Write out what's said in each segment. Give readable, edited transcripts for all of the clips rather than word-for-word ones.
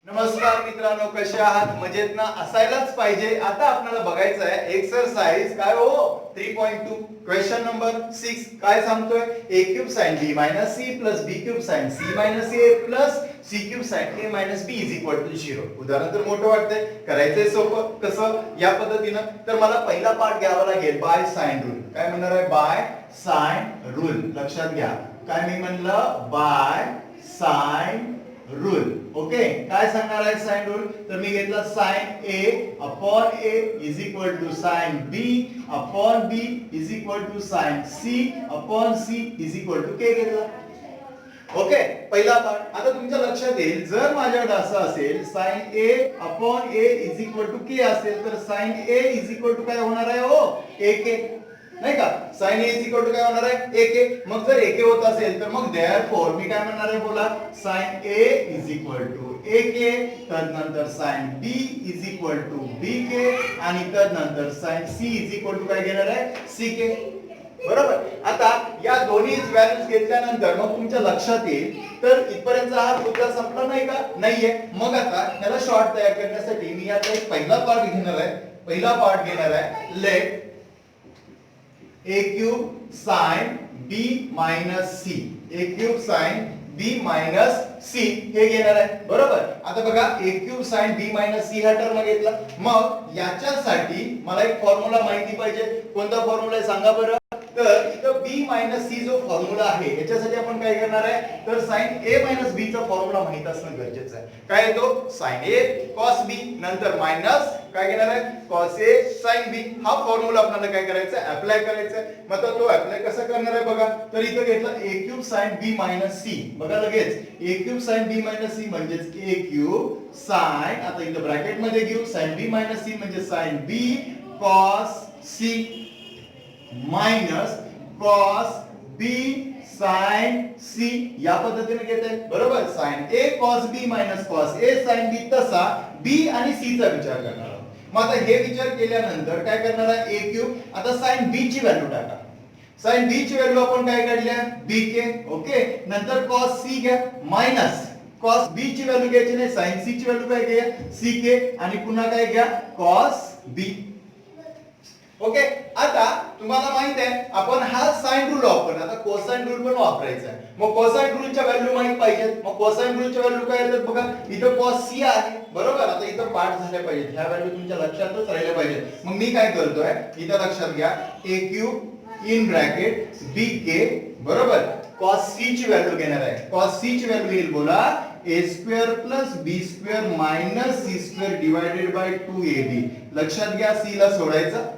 नमस्कार मित्रांनो, कसे आहात? मजेत ना? असायलाच पाहिजे. आता आपल्याला बघायचं आहे एक्सरसाइज काय हो 3.2 क्वेश्चन नंबर 6 काय सांगतोय a cube sin b minus c plus b cube sin c minus a plus c cube sin a minus b is equal to 0. उदाहरण तर मोठं वाटतंय, करायचंय सोपं. कसं? या पद्धतीनं. तर मला पहिला पार्ट घ्यावा लागेल बाय साइन रूल. काय म्हणणार आहे? Bye sine rule. लक्षात घ्या, काय मी म्हणलं? Bye sine rule. ओके, काय सांगणार आहे साइन रूल? तर मी घेतला sine a upon a is equal to sine b upon b is equal to sine c upon c is equal to k घेतला. ओके, पहिला पार्ट. आता तुमच्या लक्षात येईल, जर माझ्याकडे असं असेल sine a upon a is equal to k असेल तर sine a is equal to काय होणार आहे हो? ak, नाही का? sin a is equal to काय होणार आहे? ak. मग जर ak होत असेल तर मग देअरफॉर मी काय म्हणणार आहे? बोला, sin a is equal to ak, तदनंतर sin b is equal to bk आणि तदनंतर sin c is equal to काय घेणार आहे? ck. बरोबर. आता या दोन्ही व्हॅल्यूज घेतल्यानंतर मग तुमच्या लक्षात येईल, तर इथपर्यंत हा मुद्दा संपला नाही का? नाहीये. मग आता त्याला शॉर्ट तयार करण्यासाठी मी याचा एक पहिला पार्ट घेणार आहे. पहिला पार्ट घेणार आहे, let a cube sin b minus c. a cube sin b minus c हे घेणार आहे. बरोबर. आता बघा, a cube sin b minus c हा टर्म घेतला. मग याच्यासाठी मला एक फॉर्म्युला माहिती पाहिजे. कोणता फॉर्म्युला आहे सांगा बरं? तर इथं b minus c जो फॉर्म्युला आहे याच्यासाठी आपण काय करणार आहे? तर sin a minus b चा फॉर्म्युला माहित असणं गरजेचं आहे. काय येतो? sin a cos b नंतर मायनस काय घेणार आहे? cos a sin b. हा फॉर्म्युला आपल्याला काय करायचा आहे? अप्लाय करायचा आहे. मग तो अप्लाय कसा करणार आहे बघा. तर इथं घेतला a cube sin b minus c. बघा लगेच, a cube sin b minus c म्हणजेच a क्यूब sin, आता इथं ब्रॅकेट मध्ये घेऊ, sin b minus c म्हणजे sin b cos c minus cos b sin c या पद्धतीने घेत आहे. बरोबर. sin a cos b minus cos a sin b, तसा b आणि c चा विचार करणार आहोत. मग आता हे विचार केल्यानंतर काय करणार आहे? a cube. आता sin b ची व्हॅल्यू टाका. sin b ची व्हॅल्यू आपण काय काढल्या? bk. ओके, नंतर cos c घ्या मायनस cos b ची व्हॅल्यू घ्यायची नाही, sin c ची व्हॅल्यू काय घ्या? ck आणि पुन्हा काय घ्या? cos b. ओके, आता तुम्हाला माहित आहे आपण हा साइन रूल वापरला. आता कोसाइन रूल पण वापरायचा आहे. मग कोसाइन रूलच्या व्हॅल्यू माहित पाहिजेत. मग कोसाइन रूलच्या व्हॅल्यू काय येतात बघा. इथं cos c आहे. बरोबर. आता इथं पाठ झाल्या पाहिजेत, ह्या व्हॅल्यू तुमच्या लक्षातच राहिल्या पाहिजेत. मग मी काय करतोय, इथं लक्षात घ्या, a cube in bracket bk बरोबर cos c ची व्हॅल्यू घेणार आहे. cos c ची व्हॅल्यू येईल बोला a square plus b square minus c square divided by 2ab. लक्षात घ्या, c ला सोडायचं.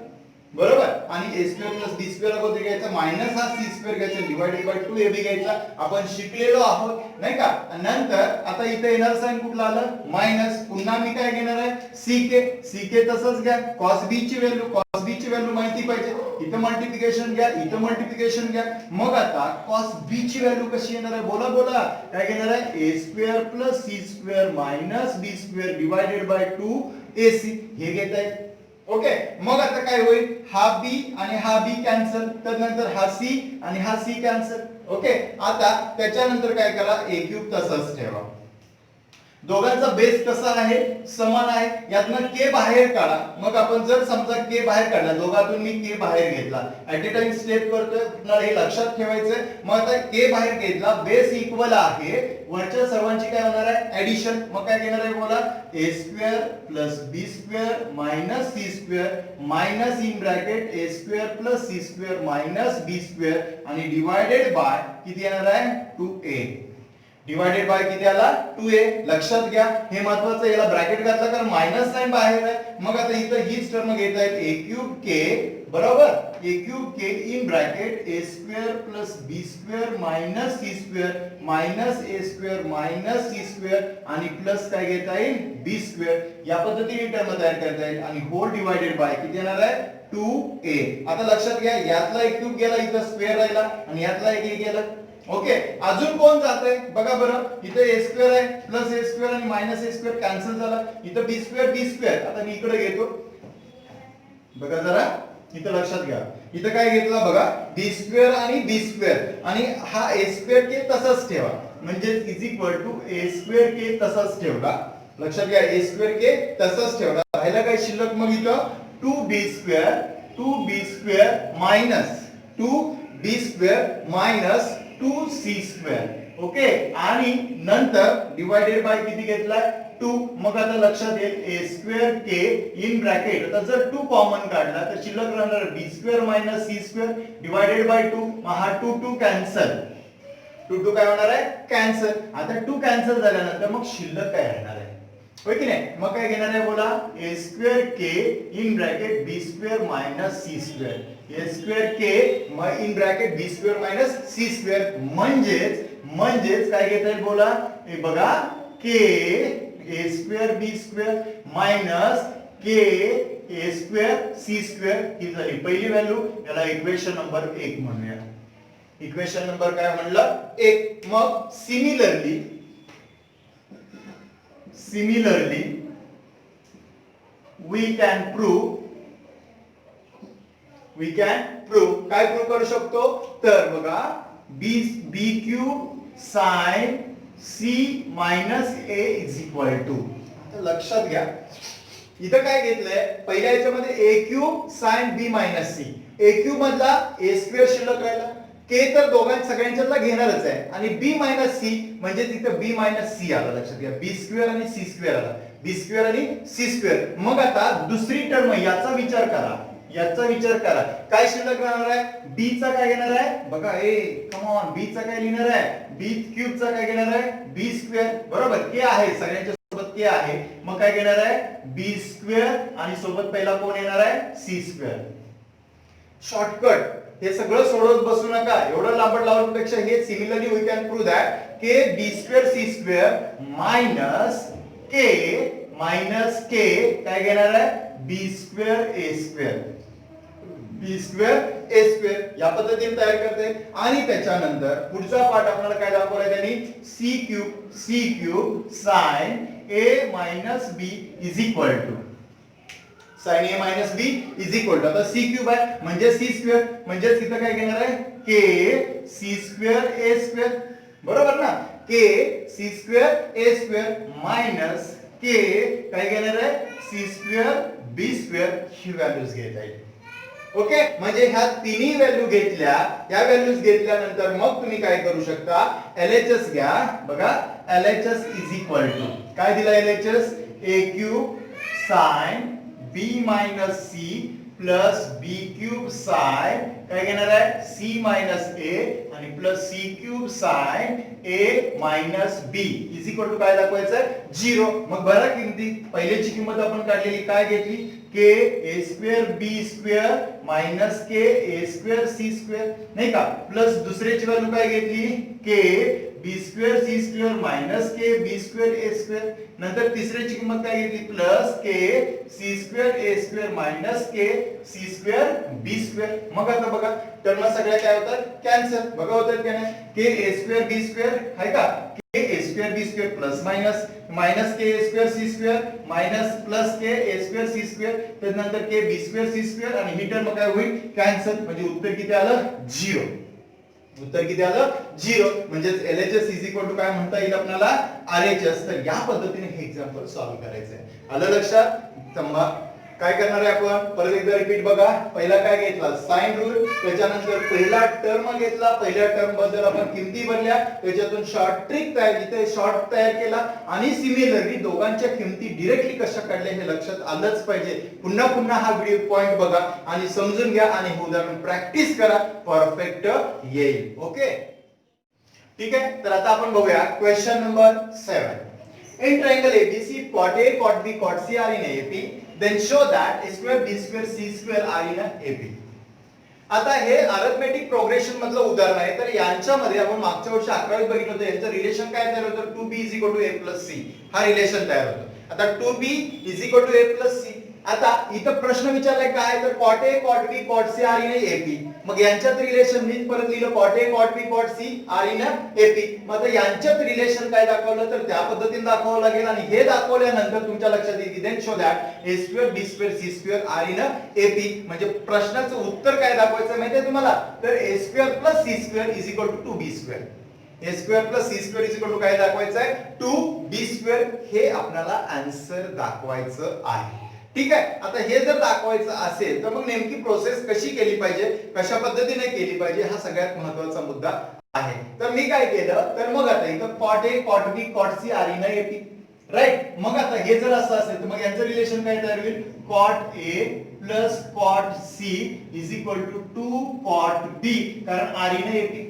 बरोबर. आणि a square plus b square अगोदर घ्यायचा, मायनस हा c स्क्वेअर घ्यायचा डिवाइडेड बाय 2ab घ्यायचा. आपण शिकलेलो आहोत, नाही का? नंतर आता इथे येणार साइन कुठला आलं? मायनस. पुन्हा मी काय घेणार आहे? ck तसंच घ्या. cos b ची व्हॅल्यू माहिती पाहिजे. इथं मल्टिप्लिकेशन घ्या, इथं मल्टिप्लिकेशन घ्या. मग आता cos b ची व्हॅल्यू कशी येणार आहे? बोला बोला. काय घेणार आहे? a square plus c square minus b square divided by 2ac हे घेत आहे. ओके, मग आता काय होईल? हा b आणि हा b कॅन्सल, तर नंतर हा c आणि हा c कॅन्सल. ओके, आता त्याच्यानंतर काय करा? a क्यूब तसंच ठेवा. दोघांचा बेस कसा आहे? समान आहे. यातनं k बाहेर काढा. मग आपण जर समजा k बाहेर काढला, दोघातून मी k बाहेर घेतला, ऍट अ टाइम स्टेप करतोय, तुम्हाला हे लक्षात ठेवायचंय. मग आता k बाहेर घेतला, बेस इक्वल आहे, वरच्या सर्वांची काय होणार आहे? ऍडिशन. मग काय घेणार आहे बोला? a square plus b square minus c square minus in bracket a square plus c square minus b square आणि डिवाइडेड बाय किती येणार आहे? 2a. डिवाइडेड बाय किती आला? 2a. लक्षात घ्या, हे महत्त्वाचं. याला ब्रॅकेट घातला कारण मायनस साइन बाहेर आहे. मग आता इथं हीच टर्म घेता येईल a क्यूब k बरोबर. a cube k in bracket a square plus b square minus c square minus a square minus c square आणि प्लस काय घेता येईल? b square. या पद्धतीने टर्म तयार करता येईल आणि होल डिवाइडेड बाय किती येणार आहे? 2a. आता लक्षात घ्या, यातला एक क्यूब गेला, इथं स्क्वेअर राहिला आणि यातला एक गेला. ओके, अजून कोण जातंय बघा बरं. इथे a स्क्वेअर आहे प्लस a स्क्वेअर आणि मायनस a स्क्वेअर कॅन्सल झाला. इथं b स्क्वेअर. आता मी इकडे घेतो बघा जरा, इथं लक्षात घ्या. इथं काय घेतला बघा? b स्क्वेअर आणि b स्क्वेअर आणि हा a स्क्वेअर k तसाच ठेवा. म्हणजे is equal to a square k तसाच ठेवला. लक्षात घ्या ए स्क्वेअर के तसंच ठेवणार. राहिलं काय शिल्लक मग इथं 2b square minus 2c square. Okay, आणि नंतर डिवायडेड बाय किती घेतलाय 2. मग आता लक्षात येईल A square K in bracket. आता जर 2 कॉमन काढला तर शिल्लक राहणार B square minus C square divided by 2. मग हा 2 कॅन्सल, 2 काय होणार आहे कॅन्सल. आता 2 कॅन्सल झाल्यानंतर मग शिल्लक काय राहणार आहे होय की नाही. मग काय घेणार आहे बोला A square K in bracket B square minus C square. A square K in bracket B square minus C square म्हणजेच काय घेता येईल बोला हे बघा K A square B square minus K A square C square ही झाली पहिली व्हॅल्यू. याला इक्वेशन नंबर 1 म्हणूया. इक्वेशन नंबर काय म्हणलं 1. मग सिमिलरली we can prove काय प्रूव्ह करू शकतो तर बघा b cube sin c minus a is equal to. आता लक्षात घ्या इथं काय घेतलंय पहिल्या याच्यामध्ये a cube sin b minus c. a cube मधला a स्क्वेअर शिल्लक राहिला, k तर सगळ्यांच्यातला घेणारच आहे आणि b मायनस c म्हणजे तिथं b मायनस c आला. लक्षात घ्या b स्क्वेअर आणि c स्क्वेअर आला, b स्क्वेअर आणि c स्क्वेअर. मग आता दुसरी टर्म याचा विचार करा काय शिल्लक राहणार आहे b चा काय घेणार आहे बघा कम ऑन b चा काय लिहिणार आहे b क्यूब चा काय घेणार आहे b स्क्वेअर. बरोबर k आहे सगळ्यांच्या सोबत k आहे. मग काय घेणार आहे b स्क्वेअर आणि सोबत पहिला कोण येणार आहे c स्क्वेअर. शॉर्टकट हे सगळं सोडवत बसू नका. एवढं लांबट लावण्यापेक्षा हे similarly we can prove that k b square C square minus k काय घेणार आहे बी स्क्वेअर ए स्क्वेअर. बी स्क्वेअर ए स्क्वेअर या पद्धतीने तयार करते. आणि त्याच्यानंतर पुढचा पार्ट आपल्याला काय दाखवलाय त्यांनी c cube sine a minus b is equal to sin a minus b is equal to. आता c क्यूब आहे म्हणजे c स्क्वेअर म्हणजे तिथं काय घेणार आहे k c square a square. बरोबर ना k c square a square minus k काय घेणार आहे c स्क्वेअर b स्क्वेअर ही व्हॅल्यूज घेत आहे. ओके, म्हणजे ह्या तिन्ही व्हॅल्यू घेतल्या. या व्हॅल्यूज घेतल्यानंतर मग तुम्ही काय करू शकता LHS घ्या. बघा LHS इज इक्वल टू काय दिला LHS a cube sin b minus c plus b cube sin काय घेणार आहे c minus a आणि plus c cube sin a minus b is equal to काय दाखवायचं 0. मग बघा किमती पहिल्याची किंमत आपण काढलेली काय घेतली k a square b square minus k a square c square नाही का प्लस दुसऱ्याची व्हॅल्यू काय घेतली k b square c square minus k b square a square. नंतर तिसऱ्याची किंमत काय घेतली plus k c square a square minus k c square b square. मग आता बघा टर्म सगळ्या काय होतात कॅन्सल. बघा होतात की नाही k a square b square आहे का k a square b square plus minus k a square c square minus plus k a square c square त्यानंतर k b square c square आणि ही टर्म काय होईल कॅन्सल. म्हणजे उत्तर किती आलं 0. उत्तर किती आलं 0. म्हणजे LHS इज इक्वल टू काय म्हणता येईल आपल्याला RHS. तर या पद्धतीने हे एक्झाम्पल सॉल्व्ह करायचं आहे. आलं लक्षात. तंबा काय करणार आहे आपण परत एकदा रिपीट बघा. पहिला काय घेतला साइन रूल, त्याच्यानंतर पहिला टर्म घेतला, पहिल्या टर्म बद्दल आपण किमती भरल्या, त्याच्यातून शॉर्ट ट्रिक तयार इथे शॉर्ट तयार केला आणि सिमिलरली दोघांच्या किमती डायरेक्टली कशा काढल्या हे लक्षात आलंच पाहिजे. पुन्हा हा व्हिडिओ पॉइंट बघा आणि समजून घ्या आणि हे उदाहरण प्रॅक्टिस करा परफेक्ट येईल. ओके ठीक आहे. तर आता आपण बघूया question number 7. In triangle ABC, chord A, chord B, chord C are in AP. Then show that A square, B square, C square are in AP. आता हे अरिथमेटिक प्रोग्रेशन मधलं उदाहरण आहे. तर यांच्यामध्ये आपण मागच्या वर्षी 11वीत बघितलं होतं. यांचं रिलेशन काय तयार होतं 2B is equal to A plus C हा रिलेशन तयार होतं. आता 2B is equal to A plus C. आता इथं प्रश्न विचारलाय काय तर cot A, cot B, cot C are in AP. मग यांच्यात रिलेशन मी परत लिहिलं cot A, cot B, cot C are in AP. मग आता यांच्यात रिलेशन काय दाखवलं तर त्या पद्धतीने दाखवावं लागेल आणि हे दाखवल्यानंतर तुमच्या लक्षात येईल की then show that A square, B square, C square are in AP. म्हणजे प्रश्नाचं उत्तर काय दाखवायचं माहितीये तुम्हाला तर A square plus C square is equal to 2B square. A square plus c square is equal to काय दाखवायचं आहे 2b स्क्वेअर हे आपल्याला आन्सर दाखवायचं आहे. ठीक आहे. आता हे जर दाखवायचं असेल तर मग नेमकी प्रोसेस कशी केली पाहिजे, कशा पद्धतीने केली पाहिजे हा सगळ्यात महत्त्वाचा मुद्दा आहे. तर मी काय केलं तर मग आता इथं cot a cot B cot c are in AP right. मग आता हे जर असं असेल तर मग यांचं रिलेशन काय तयार होईल cot A plus cot C is equal to 2 cot B कारण are in AP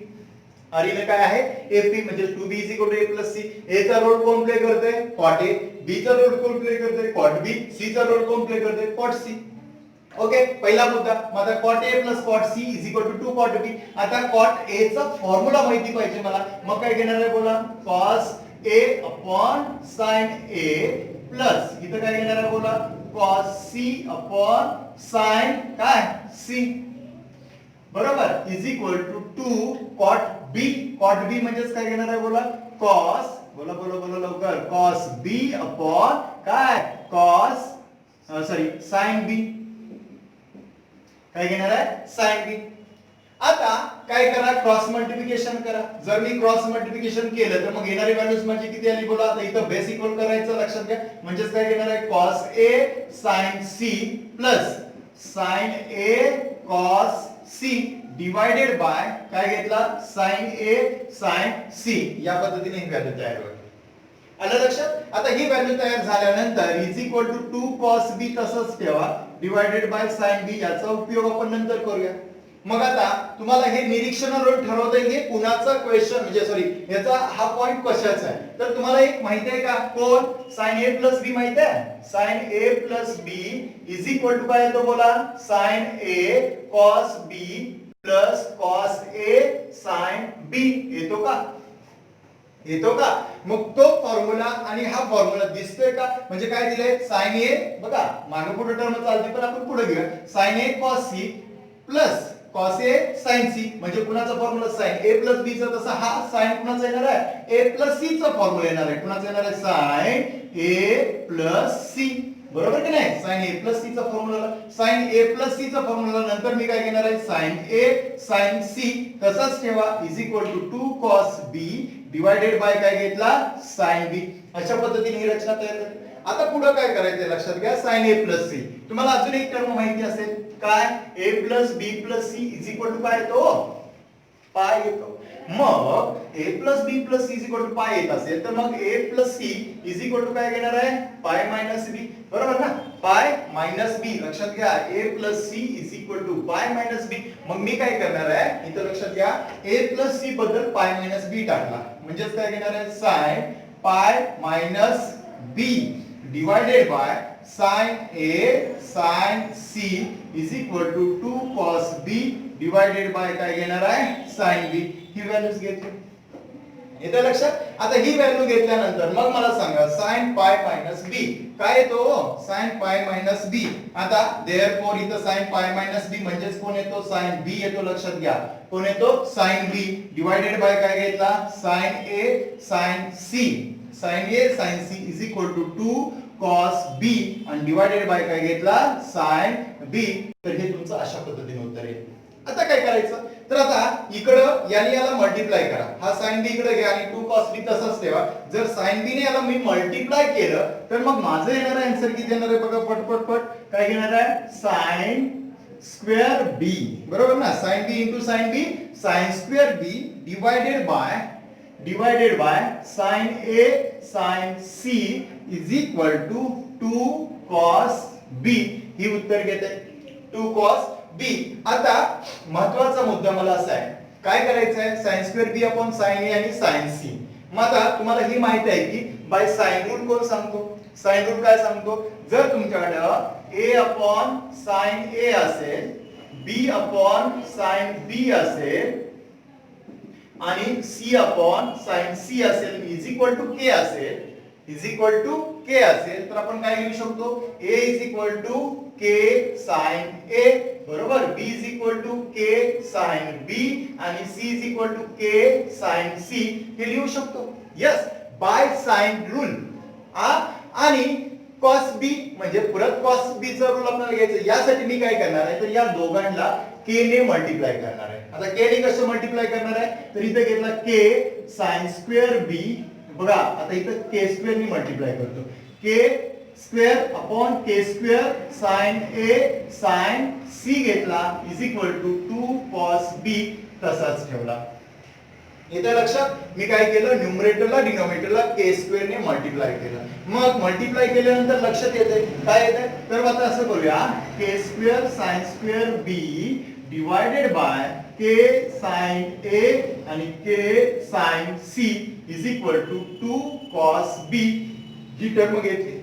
are in काय आहे एपी म्हणजे 2b is equal to a plus C. A चा रोल कोण प्ले करते कॉट ए, बी चा रोल कोण प्ले करते कॉट बी, सी चा रोल कोण प्ले करते कॉट सी. ओके पहिला मुद्दा. मग आता cot A plus cot C is equal to 2 cot B. आता कॉट ए चा फॉर्म्युला माहिती पाहिजे मला. मग काय घेणार आहे बोला cos a upon sin a plus इथं काय घेणार आहे बोला cos c अपॉन sin काय c बरोबर is equal to 2 cot B. Cot B म्हणजेच काय घेणार आहे बोला cos बोला बोला बोला लवकर cos b अपॉन काय cos sin b काय घेणार आहे sin b. आता काय करा क्रॉस मल्टिप्लिकेशन करा. जर मी क्रॉस मल्टिप्लिकेशन केलं तर मग येणारी व्हॅल्यूज माझी किती आली बोला. आता इथं बेस इक्वल करायचं लक्षात घ्या. म्हणजेच काय घेणार आहे cos a sin c plus sin a cos c divided by काय घेतला sin a sin c. या पद्धतीने ही व्हॅल्यू तयार होईल. आलं लक्षात. आता ही व्हॅल्यू तयार झाल्यानंतर is equal to 2 cos b तसंच ठेवा डिवाइडेड बाय sin b. याचा उपयोग आपण नंतर करूया. मग आता तुम्हाला हे निरीक्षणावरून ठरवता येईल हे कुणाचा क्वेश्चन म्हणजे सॉरी याचा हा पॉइंट कशाचा आहे. तर तुम्हाला एक माहिती आहे का कोण sin a प्लस b माहिती आहे. sin a plus b is equal to काय येतो बोला sin a cos b plus cos a sin b येतो का येतो का. मग तो फॉर्म्युला आणि हा फॉर्म्युला दिसतोय का म्हणजे काय दिलंय sin a बघा मागे पुढे टर्म चालते पण आपण पुढे घेऊया sin a cos c plus cos a sin c म्हणजे कुणाचा formula sin a plus b चा तसा हा sin कुणाचा येणार आहे a प्लस c चा फॉर्म्युला येणार आहे. कुणाचा येणार आहे sin a प्लस c बरोबर की नाही. sin a प्लस c चा formula sin a plus c चा फॉर्म्युला नंतर मी काय घेणार आहे sin a sin c तसाच ठेवा is equal to 2 cos b divided by काय घेतला sin b. अशा पद्धतीने ही रचना तयार झाली. आता पुढे काय करायचं लक्षात घ्या sin a प्लस c. तुम्हाला अजून एक टर्म माहिती असेल काय a plus b plus c is equal to काय येतो पाय येतो. मग a plus b plus c is equal to pi येत असेल तर मग a plus c is equal to काय घेणार आहे पाय मायनस b बरोबर ना. पाय मायनस b लक्षात घ्या a plus c is equal to pi minus b. मग मी काय करणार आहे इथं लक्षात घ्या a प्लस c बद्दल पाय मायनस b टाकला म्हणजेच काय घेणार आहे sin pi minus b divided by sin a sin c is equal to 2 cos b divided by काय घेणार आहे sin b. ही व्हॅल्यूज घेतली येतं लक्षात. आता ही व्हॅल्यू घेतल्यानंतर मग मला सांगा sin पाय मायनस b काय येतो sin पाय मायनस b. आता देअरफॉर इथं sin पाय मायनस b म्हणजेच कोण येतो sin b येतो लक्षात घ्या. कोण येतो sin b डिवाइडेड बाय काय घेतला sin a sin c sin a sin c is equal to 2 cos b आणि डिवाइडेड बाय काय घेतला sin b. तर हे तुमचं अशा पद्धतीने उत्तर येईल. आता काय करायचं तर आता इकडं याने याला मल्टिप्लाय करा. हा sin b इकडे घ्या आणि 2 cos b तसंच ठेवा. जर sin b ने याला मी मल्टिप्लाय केलं तर मग माझं येणार आहे आन्सर किती येणार आहे बघा पट काय घेणार आहे sin स्क्वेअर b बरोबर ना. sin b into sin b sin square b divided by sin a sin c is equal to 2 cos b. ही उत्तर घेते 2 cos b. आता महत्वाचा मुद्दा मला असा आहे काय करायचं आहे sin square b upon sin a आणि sin c. मग आता तुम्हाला ही माहिती आहे की बाय साइन रूल कोण सांगतो. साइन रूल काय सांगतो जर तुमच्याकडे a अपॉन sin a असेल b अपॉन sin b असेल आणि c अपॉन sin c असेल इज इक्वल टू k असेल तर आपण काय लिहू शकतो a is equal to k sin a बरोबर b is equal to k sin b आणि c is equal to k sin c हे लिहू शकतो. Yes by sine rule. आणि cos b म्हणजे परत cos b चा रूल आपल्याला घ्यायचा. यासाठी मी काय करणार आहे तर या दोघांना के ने मल्टिप्लाय करणार आहे. आता के ने कसं मल्टिप्लाय करणार आहे, तर इथे घेतला के साइन स्क्वेअर बी. बघा आता इथं के स्क्वेअर ने मल्टिप्लाय करतो. K square upon k square sine ए साइन सी घेतला is equal to 2 cos b तसाच ठेवला. इथे लक्षात मी काय केलं, न्यूमरेटरला डिनोमिनेटरला के स्क्वेअर ने मल्टिप्लाय केलं. मग मल्टिप्लाय केल्यानंतर लक्षात येते काय येते, तर आता असं करूया K square sine square B divided by K sine A आणि K sine C is equal to 2 cos b ही टर्म घेतली.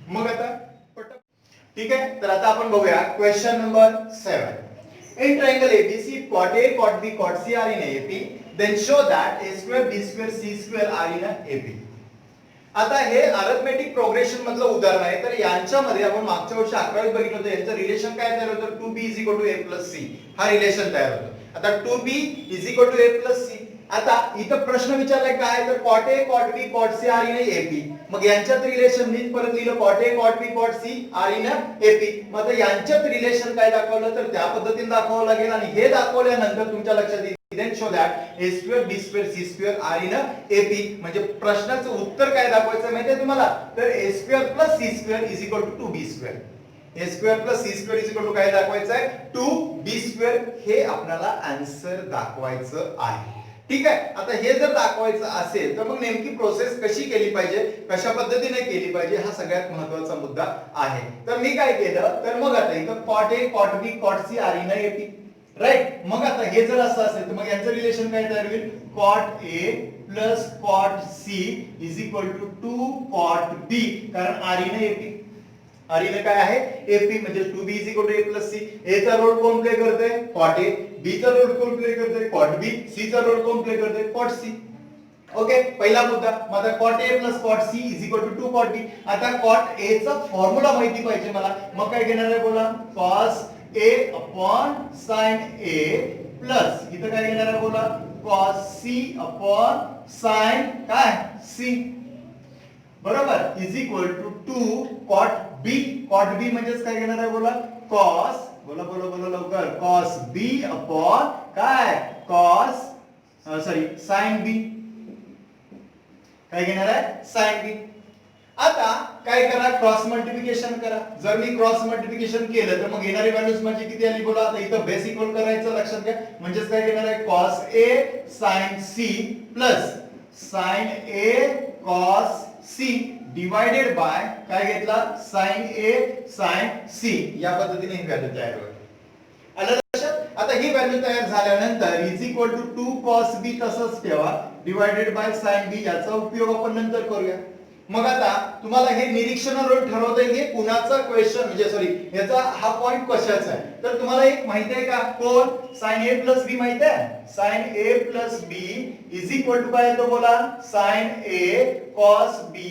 मग आता ठीक आहे, तर आता आपण बघूया question number 7. In triangle ABC, cot A, cot B, cot C are in AP. Then show that A square, B square, C square are in AP. आता हे अरिथमेटिक प्रोग्रेशन मधलं उदाहरण आहे. तर यांच्यामध्ये आपण मागच्या वर्षी 11वीत बघितलं होतं, यांचं रिलेशन काय तयार होतं, 2b = a + c हा रिलेशन तयार होतं. आता 2b = a + c. आता इथं प्रश्न विचारलाय काय, तर cot A, cot B, cot C are in AP. मग यांच्यात रिलेशन मी परत लिहिलं cot A, cot B, cot C are in AP. मग आता यांच्यात रिलेशन काय दाखवलं, तर त्या पद्धतीने दाखवावं लागेल आणि हे दाखवल्यानंतर तुमच्या लक्षात येईल then show that a square b square c square are in AP. म्हणजे प्रश्नाचं उत्तर काय दाखवायचं माहितीये तुम्हाला, तर a square + c square is equal to 2b square. a square + c square is equal to काय दाखवायचं आहे, 2b square. हे आपल्याला आन्सर दाखवायचं आहे. ठीक आहे, आता हे जर दाखवायचं असेल तर मग नेमकी प्रोसेस कशी केली पाहिजे, कशा पद्धतीने केली पाहिजे, हा सगळ्यात महत्त्वाचा मुद्दा आहे. तर मी काय केलं, तर मग आता इथं cot A, cot B, cot C are in AP. Right. मग आता हे जर असं असेल तर मग यांचं रिलेशन काय तयार होईल, cot A + cot C is equal to 2 cot B. कारण r in AP. r in काय आहे, AP म्हणजे 2b = a + c. a चा रोल कोण प्ले करते, cot A. b चा रोल कोण प्ले करते, cot B. c चा रोल कोण प्ले करते, cot C. ओके, पहिला मुद्दा. मग आता cot A + cot C is equal to 2 cot B. आता cot A चा फॉर्म्युला माहिती पाहिजे मला. मग काय घेणार आहे बोला, cos A upon sin A plus इथं काय घेणार आहे बोला, cos C upon sin काय C बरोबर is equal to 2 cot B. cot B म्हणजेच काय घेणार आहे बोला, cos बोला बोला बोला लवकर, cos B upon काय cos sin B. काय घेणार आहे, sin B. आता काय करा, क्रॉस मल्टिप्लिकेशन करा. जर मी क्रॉस मल्टिप्लिकेशन केलं तर मग येणारी व्हॅल्यूज माझी किती आली बोला. आता इथं बेस इक्वल करायचं, लक्षात घ्या. म्हणजेच काय घेणार आहे, cos A sin C plus sin A cos C divided by काय घेतला, sin A sin C. या पद्धतीने ही व्हॅल्यू तयार होईल. आलं लक्षात. आता ही व्हॅल्यू तयार झाल्यानंतर is equal to 2 cos B तसंच ठेवा डिवाइडेड बाय sin B. याचा उपयोग आपण नंतर करूया. मग आता तुम्हाला हे निरीक्षण रोल ठरवता येईल, हे कुणाचा क्वेश्चन म्हणजे याचा हा पॉइंट कशाचा आहे, तर तुम्हाला एक माहिती आहे का, कोण sin A + B माहिती आहे. sin A + B is equal to काय येतो बोला, sin A cos B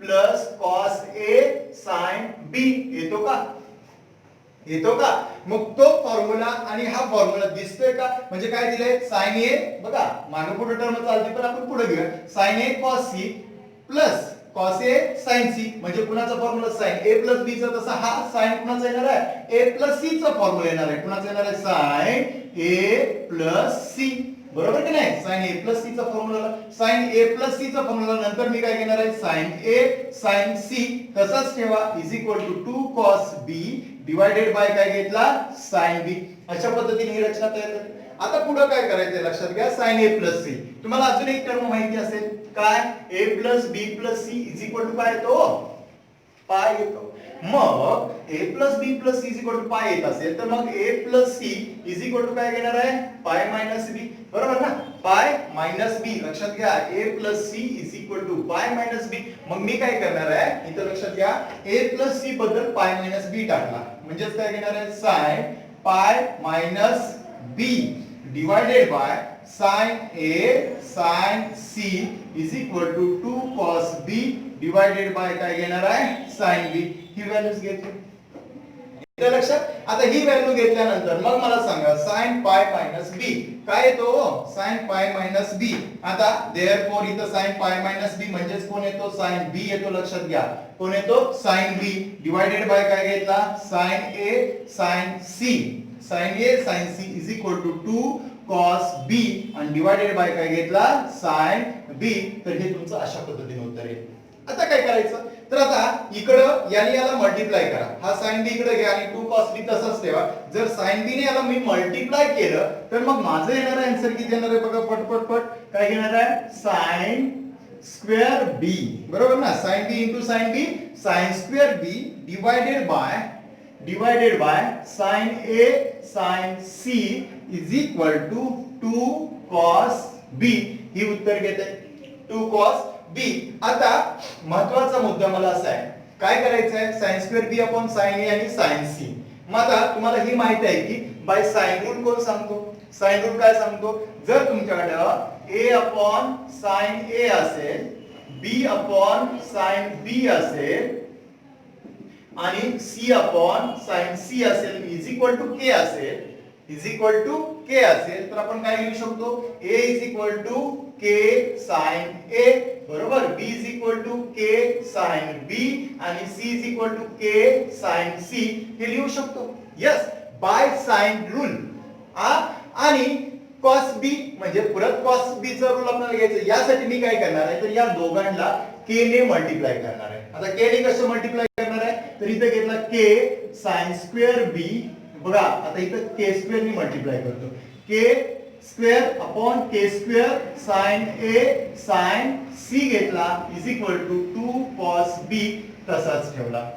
plus cos A sin B. येतो का, येतो का. मग तो फॉर्म्युला आणि हा फॉर्म्युला दिसतोय का, म्हणजे काय दिलंय, sin A बघा मागे पुढे टर्म चालते पण आपण पुढे घेऊया, sin A cos C plus cos A sin C. म्हणजे कुणाचा फॉर्म्युला, sin A + B चा, तसा हा sin कुणाचा येणार आहे, A + C चा फॉर्म्युला येणार आहे. कुणाचा येणार आहे, sin A + C. बरोबर की नाही, sin A + C चा फॉर्म्युला, sin A + C चा फॉर्म्युला नंतर मी काय घेणार आहे, sin A sin C तसाच ठेवा is equal to 2 cos B divided by काय घेतला, sin B. अशा पद्धतीने ही रचना तयार झाली. आता पुढे काय करायचंय लक्षात घ्या, sin A + C. तुम्हाला अजून एक टर्म माहिती असेल काय, A + B + C is equal to काय येतो, पाय येतो. मग A + B + C is equal to pi येत असेल तर मग A + C is equal to काय घेणार आहे, पाय - B. बरोबर ना, पाय - B. लक्षात घ्या, A + C is equal to pi - B. मग मी काय करणार आहे, इथं लक्षात घ्या, A + C बद्दल पाय - B टाकला. म्हणजेच काय घेणार आहे, sin pi - B divided by sin A sin C is equal to 2 cos B divided by काय घेणार आहे, sin B. ही व्हॅल्यूज घेतली. इथे लक्षात. आता ही व्हॅल्यू घेतल्यानंतर मग मला सांगा sin पाय - B काय येतो, sin पाय - B. आता देअरफॉर इथं sin पाय - B म्हणजेच कोण येतो, sin B येतो. लक्षात घ्या, कोण येतो, sin B डिवाइडेड बाय काय घेतला, sin A sin C sine A sine C is equal to 2 cos B आणि डिवायडेड बाय काय घेतला साइन बी. तर हे तुमचं अशा पद्धतीने उत्तर आहे. आता काय करायचं तर आता इकडं याने याला मल्टिप्लाय करा. हा साइन बी इकडे घ्या आणि 2 cos बी तसंच ठेवा. जर साइन बी ने याला मी मल्टिप्लाय केलं तर मग माझं येणार आन्सर किती येणार आहे बघा पट पट काय घेणार आहे साइन स्क्वेअर बी. बरोबर ना. Sine b into sine b sine square b divided by sine A sine C is equal to 2 cos b. ही उत्तर घेते 2 cos बी. आता महत्वाचा मुद्दा मला असा आहे काय करायचं आहे sin स्क्वेअर बी अपॉन sin ए आणि sin सी. मग आता तुम्हाला ही माहिती आहे की बाय साइन रूल कोण सांगतो. साइन रूल काय सांगतो जर तुमच्याकडे a अपॉन sin ए असेल b अपॉन sin बी असेल आणि c अपॉन sin सी असेल इज इक्वल टू k असेल तर आपण काय लिहू शकतो a is equal to k sin a बरोबर b is equal to k sin b आणि c is equal to k sin c हे लिहू शकतो. Yes by sine rule. आणि cos b म्हणजे परत cos b चा रूल आपल्याला घ्यायचा. यासाठी मी काय करणार आहे तर या दोघांना k ने मल्टिप्लाय करणार आहे. आता k ने कसं मल्टिप्लाय करणार आहे तर इथे घेतला k sin स्क्वेअर b. बघा आता इथं k स्क्वेअर ने मल्टिप्लाय करतो. k square upon k square sin a sin c घेतला is equal to 2 cos b तसाच ठेवला.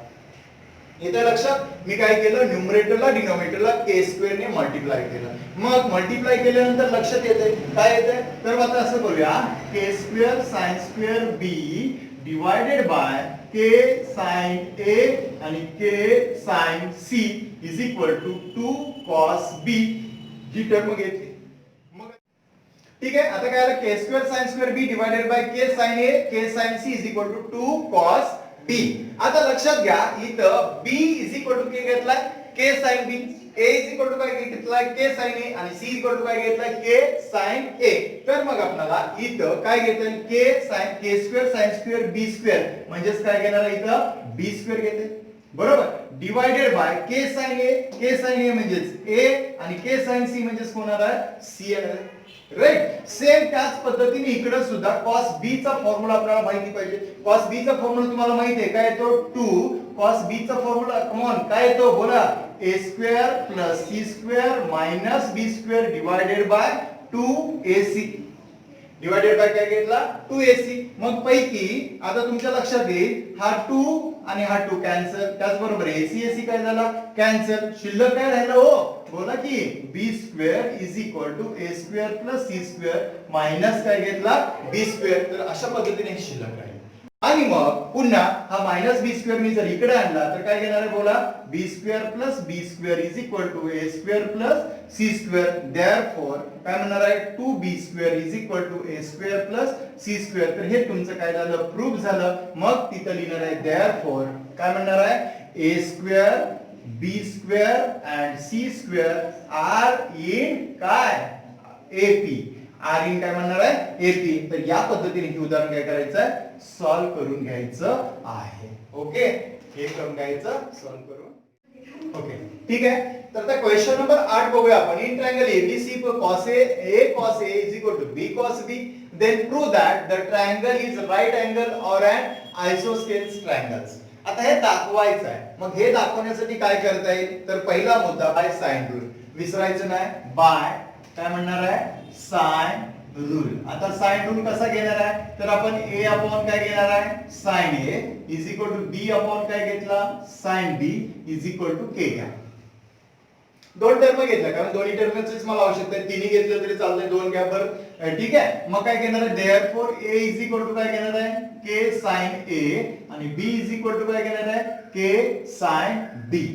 इथे लक्षात मी काय केलं न्यूमरेटरला डिनोमिनेटरला k स्क्वेअर ने मल्टिप्लाय केलं. मग मल्टिप्लाय केल्यानंतर लक्षात येते काय येते तर आता असं करूया k square sin square b divided by k sin a आणि k sin c is equal to 2 cos b ही टर्म घेतली. ठीक आहे. आता काय आलं k square sin square b divided by k sin a k sin c is equal to 2 cos b. आता लक्षात घ्या इथं b is equal to k घेतलाय k sin b, a is equal to काय घेतलाय k sin a आणि c is equal to काय घेतलाय k sin a. तर मग आपल्याला इथं काय घेता येईल k square sin square b square म्हणजेच काय घेणार आहे इथं b स्क्वेअर घेते बरोबर divided by k sin a म्हणजेच a आणि k sin c म्हणजेच कोण आहे c येणार आहे. राइट. सेम त्याच पद्धतीने इकडे सुद्धा cos b चा फॉर्म्युला आपल्याला माहिती पाहिजे. cos b चा फॉर्म्युला तुम्हाला माहिती आहे काय येतो 2 cos b चा फॉर्म्युला कम ऑन काय येतो बोला a square plus c square minus b square divided bye 2ac divided by काय घेतला 2ac. मग पैकी आता तुमच्या लक्षात येईल हा 2 आणि हा 2 कॅन्सल त्याच बरोबर ac काय झाला कॅन्सल. शिल्लक काय राहिला हो बोला की b square is equal to a square plus c square minus काय घेतला b स्क्वेअर. तर अशा पद्धतीने शिल्लक राहील. आणि मग पुन्हा हा मायनस b स्क्वेअर मी जर इकडे आणला तर काय घेणार आहे बोला b square plus b square is equal to a square plus c square. Therefore काय म्हणणार आहे 2b square is equal to a square plus c square. तर हे तुमचं काय झालं प्रूफ झालं. मग तिथं लिहिणार आहे देयरफॉर काय म्हणणार आहे a square b square and c square R in काय ap आर इन काय म्हणणार आहे ap. तर या पद्धतीने हे उदाहरण काय करायचं आहे सॉल्व करून घ्यायचं आहे. ओके हे करून घ्यायचं सॉल्व करून. ओके ठीक आहे. तर आता क्वेश्चन नंबर 8 बघूया आपण. In triangle ABC cos A cos A is equal to B cos B then prove that the triangle is right angle or an isosceles triangles. आता हे दाखवायचं आहे. मग हे दाखवण्यासाठी काय करता येईल तर पहिला मुद्दा बाय साइन रूल विसरायचं नाही. बाय काय म्हणणार आहे साइन रूल. आता साइन रूल कसा घेणार आहे तर आपण a अपॉन काय घेणार आहे sin a is equal to b upon काय घेतला sin b is equal to k घ्या. दोन टर्म घेतल्या कारण दोन्ही टर्मचीच मला आवश्यकता आहे. तिन्ही घेतलं तरी चालतंय दोन घ्या बरं ठीक आहे. मग काय घेणार आहे therefore a is equal to काय घेणार आहे k sin a आणि b इज इक्वल टू काय घेणार आहे k sin b.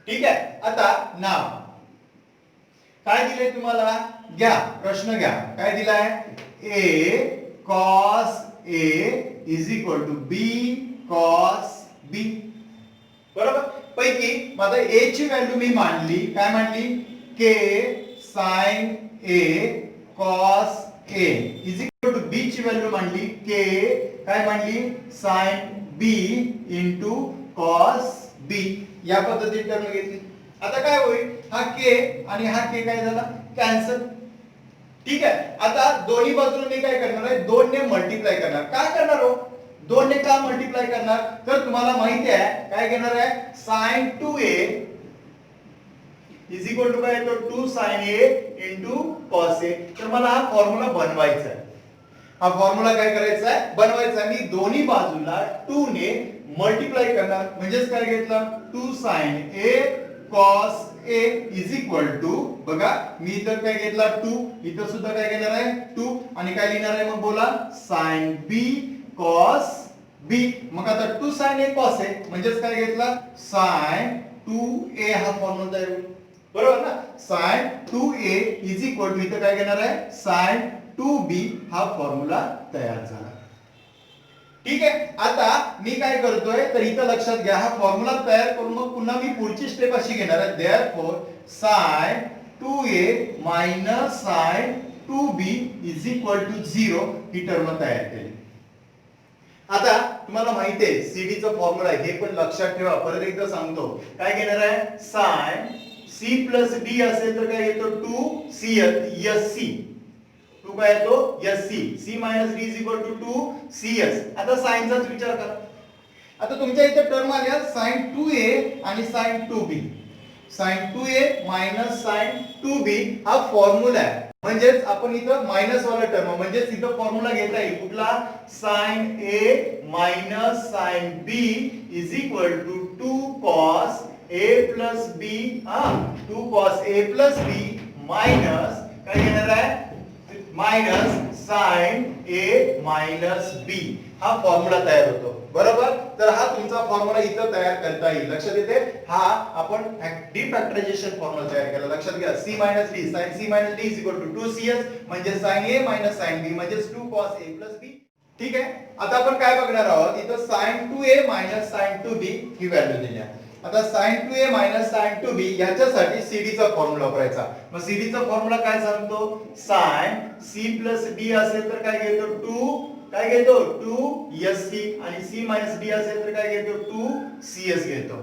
ठीक आहे. आता नाव काय दिले तुम्हाला घ्या प्रश्न घ्या काय दिलाय a cos a is equal to b cos b बरोबर. पैकी माझा a ची व्हॅल्यू मी मांडली काय मांडली k sin a cos a is equal to b ची व्हॅल्यू मांडली k काय मांडली sin b into cos b. या पद्धतीने टर्म घेतली आता काय होईल, हा के आणि हा के काय झाला, कॅन्सल. ठीक आहे, आता दोन्ही बाजूला मी काय करणार आहे, 2 ने मल्टिप्लाय करणार. काय करणार हो, 2 ने का मल्टिप्लाय करणार, तर तुम्हाला माहिती आहे काय घेणार आहे, sin 2a is equal to काय येतो, 2 sin a into cos a. तर मला हा फॉर्म्युला बनवायचा आहे. हा फॉर्म्युला काय करायचा आहे, बनवायचा आहे. मी दोन्ही बाजूला 2 ने मल्टिप्लाय करणार. म्हणजेच काय घेतलं, 2 sin a cos a is equal to, बघा मी इथं काय घेतला 2, इथं सुद्धा काय घेणार आहे 2, आणि काय लिहिणार आहे मग बोला, sin b cos b. मग आता 2 sin a cos a म्हणजेच काय घेतला, sin 2a हा फॉर्म्युला तयार होईल. बरोबर ना, sin 2a is equal to इथं काय घेणार आहे, sin 2b हा फॉर्म्युला तयार झाला. ठीक आहे, आता मी काय करतोय, तर इथं लक्षात घ्या, हा फॉर्म्युला तयार करून मग पुन्हा मी पुढची स्टेप अशी घेणार आहे, therefore sin 2a minus sin 2b is equal to 0 ही टर्म तयार केली. आता तुम्हाला माहिती आहे CD चा फॉर्म्युला आहे, हे पण लक्षात ठेवा. परत एकदा सांगतो, काय घेणार आहे, sin c plus d असेल तर काय येतो 2c sc, 2 काय येतो sc, c minus d is equal to 2cs. आता sin चाच विचार करा. आता तुमच्या इथे टर्म आल्या sin 2a आणि sin 2b. sin 2a minus sin 2b हा फॉर्म्युला आहे. म्हणजेच आपण इथं मायनस वाला टर्म, म्हणजेच इथं फॉर्म्युला घेता येईल कुठला, sin a minus sin b is equal to 2 cos a plus b, 2 cos a plus b minus काय घेणार आहे, minus sin a minus b हा फॉर्म्युला तयार होतो. बरोबर, तर हा तुमचा फॉर्म्युला इथं तयार करता येईल. लक्षात येते, हा आपण डिफॅक्टरायझेशन फॉर्म्युला तयार केला. लक्षात घ्या, c minus d, sin c minus d is equal to 2cs म्हणजे sin a minus sin b म्हणजे 2 cos a plus b. ठीक आहे, आता आपण काय बघणार आहोत, इथं sin 2a minus sin 2b ही व्हॅल्यू दिली आहे. आता sin 2a minus sin 2b याच्यासाठी CD चा फॉर्म्युला वापरायचा. मग CD चा फॉर्म्युला काय सांगतो, sin c plus d असेल तर काय घेतो 2, काय घेतो 2sc, आणि c minus d असेल तर काय घेतो 2cs घेतो.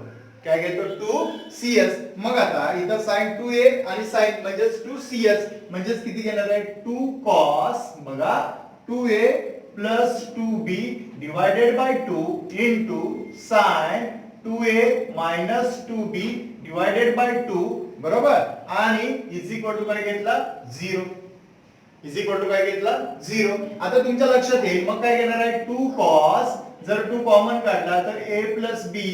काय घेतो 2cs. मग आता इथं sin 2a आणि sin म्हणजेच 2cs म्हणजेच किती घेणार आहे, 2 cos, बघा 2a plus 2b divided by 2 into sin 2a minus 2b divided by 2, बरोबर, आणि इज इक्वल टू काय घेतला 0, इज इक्वल टू काय घेतला 0. आता तुमच्या लक्षात येईल मग काय घेणार आहे 2 cos, जर 2 कॉमन काढला तर a plus b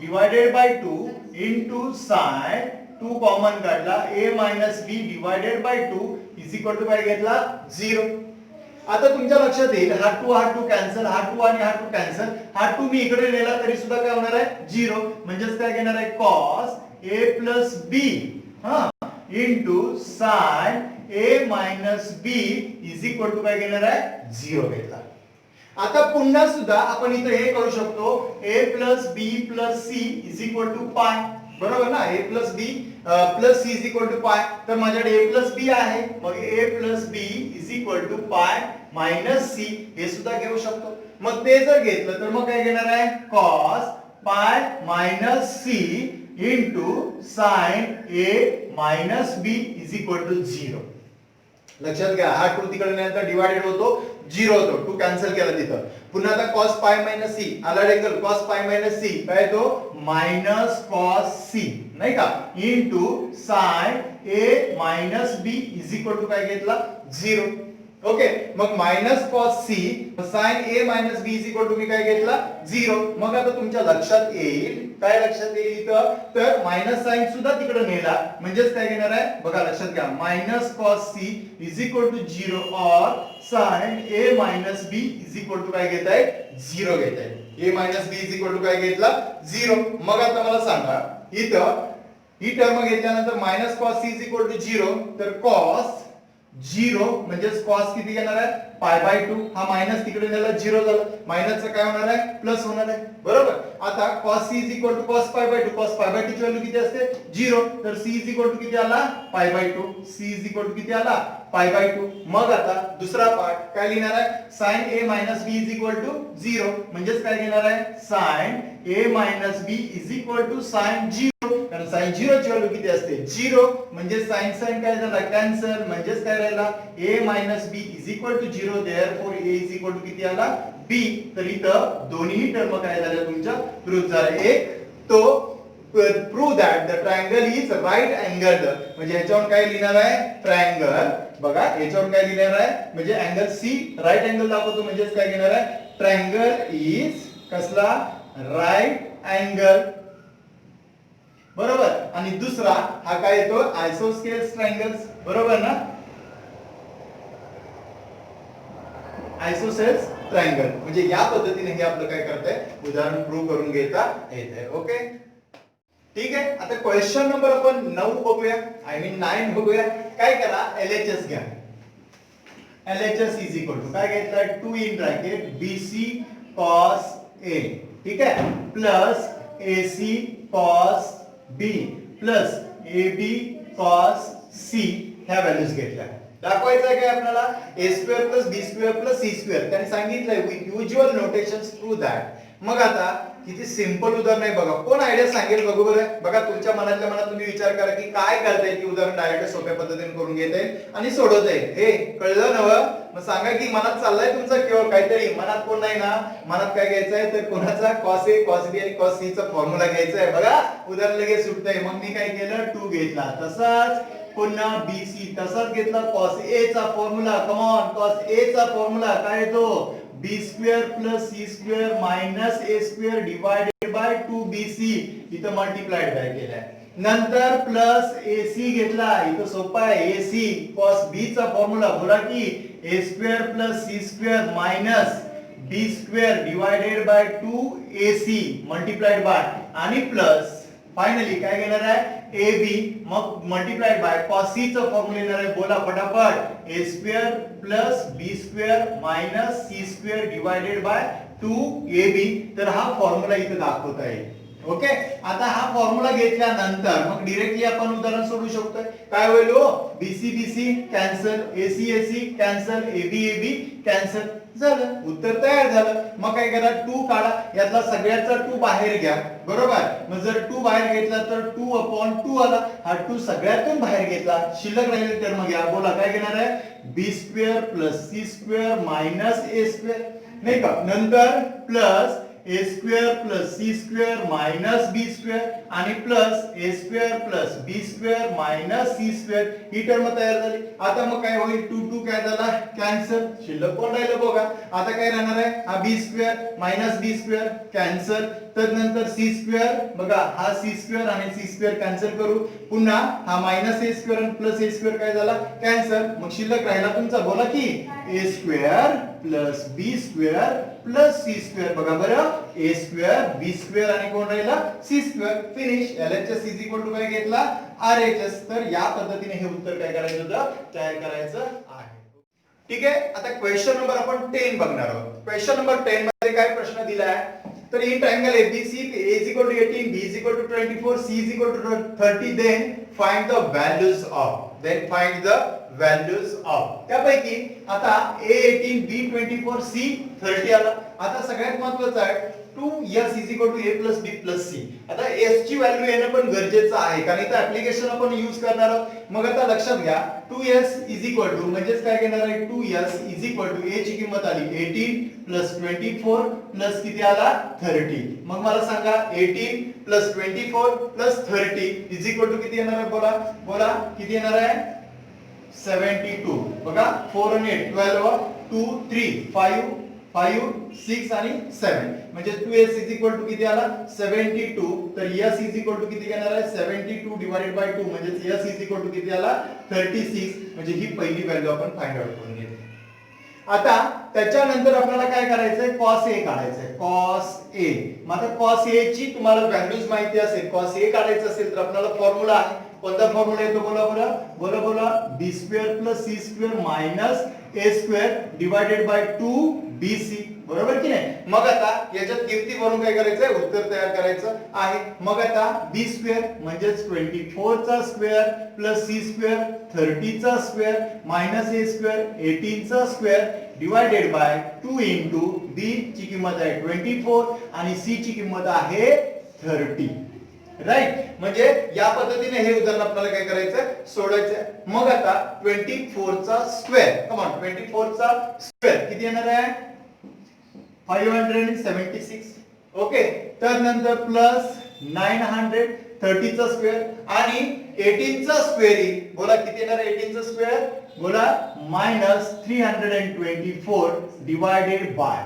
divided by 2 into sin, 2 common काढला a minus b divided by 2 is equal to काय घेतला 0. आता तुमच्या लक्षात येईल हा 2 कॅन्सल, हा 2 आणि हा 2 कॅन्सल, हा 2 मी इकडे नेला तरी सुद्धा काय होणार आहे 0. म्हणजेच काय घेणार आहे cos a plus b into sin a minus b is equal to काय घेणार आहे 0 घेतला. आता पुन्हा सुद्धा आपण इथं हे करू शकतो, a plus b plus c is equal to pi. बरोबर ना, a plus b plus c is equal to pi. तर माझ्याकडे a plus b आहे, मग a plus b is equal to pi minus c हे सुद्धा घेऊ शकतो. मग ते जर घेतलं तर मग काय घेणार आहे cos pi minus c into sin a minus b is equal to 0. लक्षात घ्या, हा 2 तिकडे नेल्यानंतर डिवाइडेड होतो 0 होतो, 2 कॅन्सल केला तिथं. पुन्हा आता cos pi minus c आला dangle, cos pi minus c काय तो minus cos c नाही का into sin a minus b is equal to काय घेतला 0. ओके, मग minus cos c sin a minus b is equal to मी काय घेतला 0. मग आता तुमच्या लक्षात येईल, काय लक्षात येईल इथं, तर मायनस साइन सुद्धा तिकडे नेला म्हणजेच काय घेणार आहे बघा, लक्षात घ्या minus cos c is equal to 0 or sin a minus b is equal to काय घेत आहे 0 घेत आहे. a minus b is equal to काय घेतला 0. मग आता मला सांगा इथं ही टर्म घेतल्यानंतर minus cos c is equal to 0, तर cos 0 म्हणजे cos किती घेणार आहे π/2 हा मायनस तिकडे नेला 0 झाला मायनसचं काय होणार आहे प्लस होणार आहे बरोबर आता cos c cos π/2 cos π/2 ची व्हॅल्यू किती असते 0 तर c किती आला π/2 c किती आला π/2 मग आता दुसरा पार्ट काय लिहिणार आहे sin a b 0 म्हणजेच काय घेणार आहे sin a b sin 0 कारण sin 0 ची व्हॅल्यू किती असते 0 म्हणजे sin काय झाला कॅन्सल म्हणजेच काय राहिला a b 0 therefore a किती आला b तर इथं दोन्ही टर्म काय झाल्या तुमच्या प्रूव्ह झाल्या एक तो prove that the triangle is right angled म्हणजे याच्यावर काय लिहिणार आहे ट्रायंगल बघा याच्यावर काय लिहिणार आहे म्हणजे अँगल C राईट अँगल दाखवतो म्हणजेच काय घेणार आहे ट्रायंगल इज कसला राईट अँगल बरोबर आणि दुसरा हा काय येतो आयसोस्केल्स ट्रायंगल्स बरोबर ना आयसोसेल्स ट्रायंगल म्हणजे या पद्धतीने हे आपलं काय करतंय उदाहरण प्रूव्ह करून घेता येतंय ओके ठीक आहे आता क्वेश्चन नंबर आपण 9 बघूया आय मीन 9 बघूया काय करा LHS घ्या LHS इज इक्वल टू काय घेतलाय 2 in bracket BC cos A ठीक आहे plus AC cos B plus AB cos C ह्या व्हॅल्यूज घेतल्या दाखवायचं आहे काय आपल्याला a² + b² + c² त्यांनी सांगितलंय with usual notations prove that मग आता किती सिंपल उदाहरण आहे बघा कोण आयडिया सांगेल बघू बरं बघा तुमच्या मनातल्या मनात तुम्ही विचार करा की काय करता येईल की उदाहरण डायरेक्ट सोप्या पद्धतीने करून घेता येईल आणि सोडवता येईल हे कळलं नवं मग सांगा की मनात चाललाय तुमचा केवळ काहीतरी मनात कोण नाही ना मनात काय घ्यायचं आहे तर कोणाचा cos A cos B आणि cos C चा फॉर्म्युला घ्यायचा आहे बघा उदाहरण लगेच सुटतंय मग मी काय केलं 2 घेतला तसाच पुन्हा BC तसाच घेतला cos A चा formula come on cos A चा फॉर्म्युला काय येतो b² + c² - a² divided by 2bc इथं मल्टिप्लाइड बाय केलाय नंतर प्लस AC घेतला इथं सोपा आहे AC cos B चा फॉर्म्युला बोला की a² + c² - b² divided by 2AC multiplied by आणि प्लस फायनली काय घेणार आहे AB मग मल्टिप्लाइड बाय cos C चा फॉर्म्युला येणार आहे बोला फटाफट a² + b² - c² divided by 2AB तर हा फॉर्म्युला इथे दाखवता येईल ओके आता हा फॉर्म्युला घेतल्यानंतर मग डायरेक्टली आपण उदाहरण सोडवू शकतो काय होईल हो BC BC cancel AC AC cancel AB AB cancel झालं उत्तर तयार झालं मग काय करा 2 काढा यातला सगळ्याचा 2 बाहेर घ्या बरोबर मग जर 2 बाहेर घेतला तर 2/2 आला हा 2 सगळ्यातून बाहेर घेतला शिल्लक राहिलेली टर्म घ्या बोला काय घेणार आहे b² + c² - a² नाही का नंतर प्लस a² + c² - b² आणि प्लस a² + b² - c² ही टर्म तयार झाली आता मग काय होईल 2 2 काय झाला कॅन्सल शिल्लक कोण राहिलं बघा आता काय राहणार आहे हा b² - b² कॅन्सल तर नंतर c² बघा हा c² आणि c² कॅन्सल करू पुन्हा हा -a² आणि +a² काय झाला कॅन्सल मग शिल्लक राहिला तुमचा बोला की a² + b² + c² बघा बरं a² b² आणि कोण राहिला c² finish LHS is equal to काय घेतला RHS तर या पद्धतीने हे उत्तर काय करायचं होतं तयार करायचं आहे ठीक आहे आता क्वेश्चन नंबर आपण 10 बघणार आहोत क्वेश्चन नंबर 10 मध्ये काय प्रश्न दिलाय तर in triangle ABC A is equal to 18 B is equal to 24 C is equal to 30 then find the values of त्यापैकी आता A18 B24 C30 आला आता सगळ्यात महत्त्वाचं आहे 2s is equal to a plus b plus c आता s ची value येणं पण गरजेचं आहे कारण इथे ऍप्लिकेशन आपण यूज करणार आहोत मग आता लक्षात घ्या 2s is equal to म्हणजेच काय घेणार आहे 2s is equal to a ची किंमत आली 18 plus 24 plus किती आला 30 मग मला सांगा 18 plus 24 plus 30 is equal to किती येणार आहे बोला किती येणार आहे 72 बघा 4 आणि 8 12 2 3 5 5 6 आणि 7 म्हणजे 2s is equal to किती आला 72 तर s is equal to किती घेणार आहे 72 डिवाइडेड बाय 2 म्हणजे s is equal to किती आला 36 म्हणजे ही पहिली व्हॅल्यू आपण फाइंड आउट करून घेतली आता त्याच्यानंतर आपल्याला काय करायचंय cos A काढायचंय cos A मग आता cos A ची तुम्हाला व्हॅल्यूज माहिती असेल cos A काढायचं असेल तर आपल्याला फॉर्म्युला आहे कोणता फॉर्म्युला येतो बोला b² + c² - ए स्क्वेअर डिवायडेड बाय 2bc, बरोबर की नाही. मग आता याच्यात किमती वरून काय करायचंय, उत्तर तयार करायचं आहे. मग आता b स्क्वेअर म्हणजेच 24 चा स्क्वेअर प्लस c स्क्वेअर 30 चा स्क्वेअर मायनस a स्क्वेअर 18 चा square divided by 2 into b ची किंमत आहे 24 आणि c ची किंमत आहे 30. राईट. म्हणजे या पद्धतीने हे उदाहरण आपल्याला काय करायचं, सोडवायचं. मग आता 24 चा स्क्वेअर, कम ऑन, 24 चा स्क्वेअर किती येणार आहे, 576. ओके. तर नंतर प्लस 900 30 चा स्क्वेअर आणि 18 चा स्क्वेअर येईल. बोला किती येणार आहे 18 चा स्क्वेअर, बोला मायनस 324 डिवायडेड बाय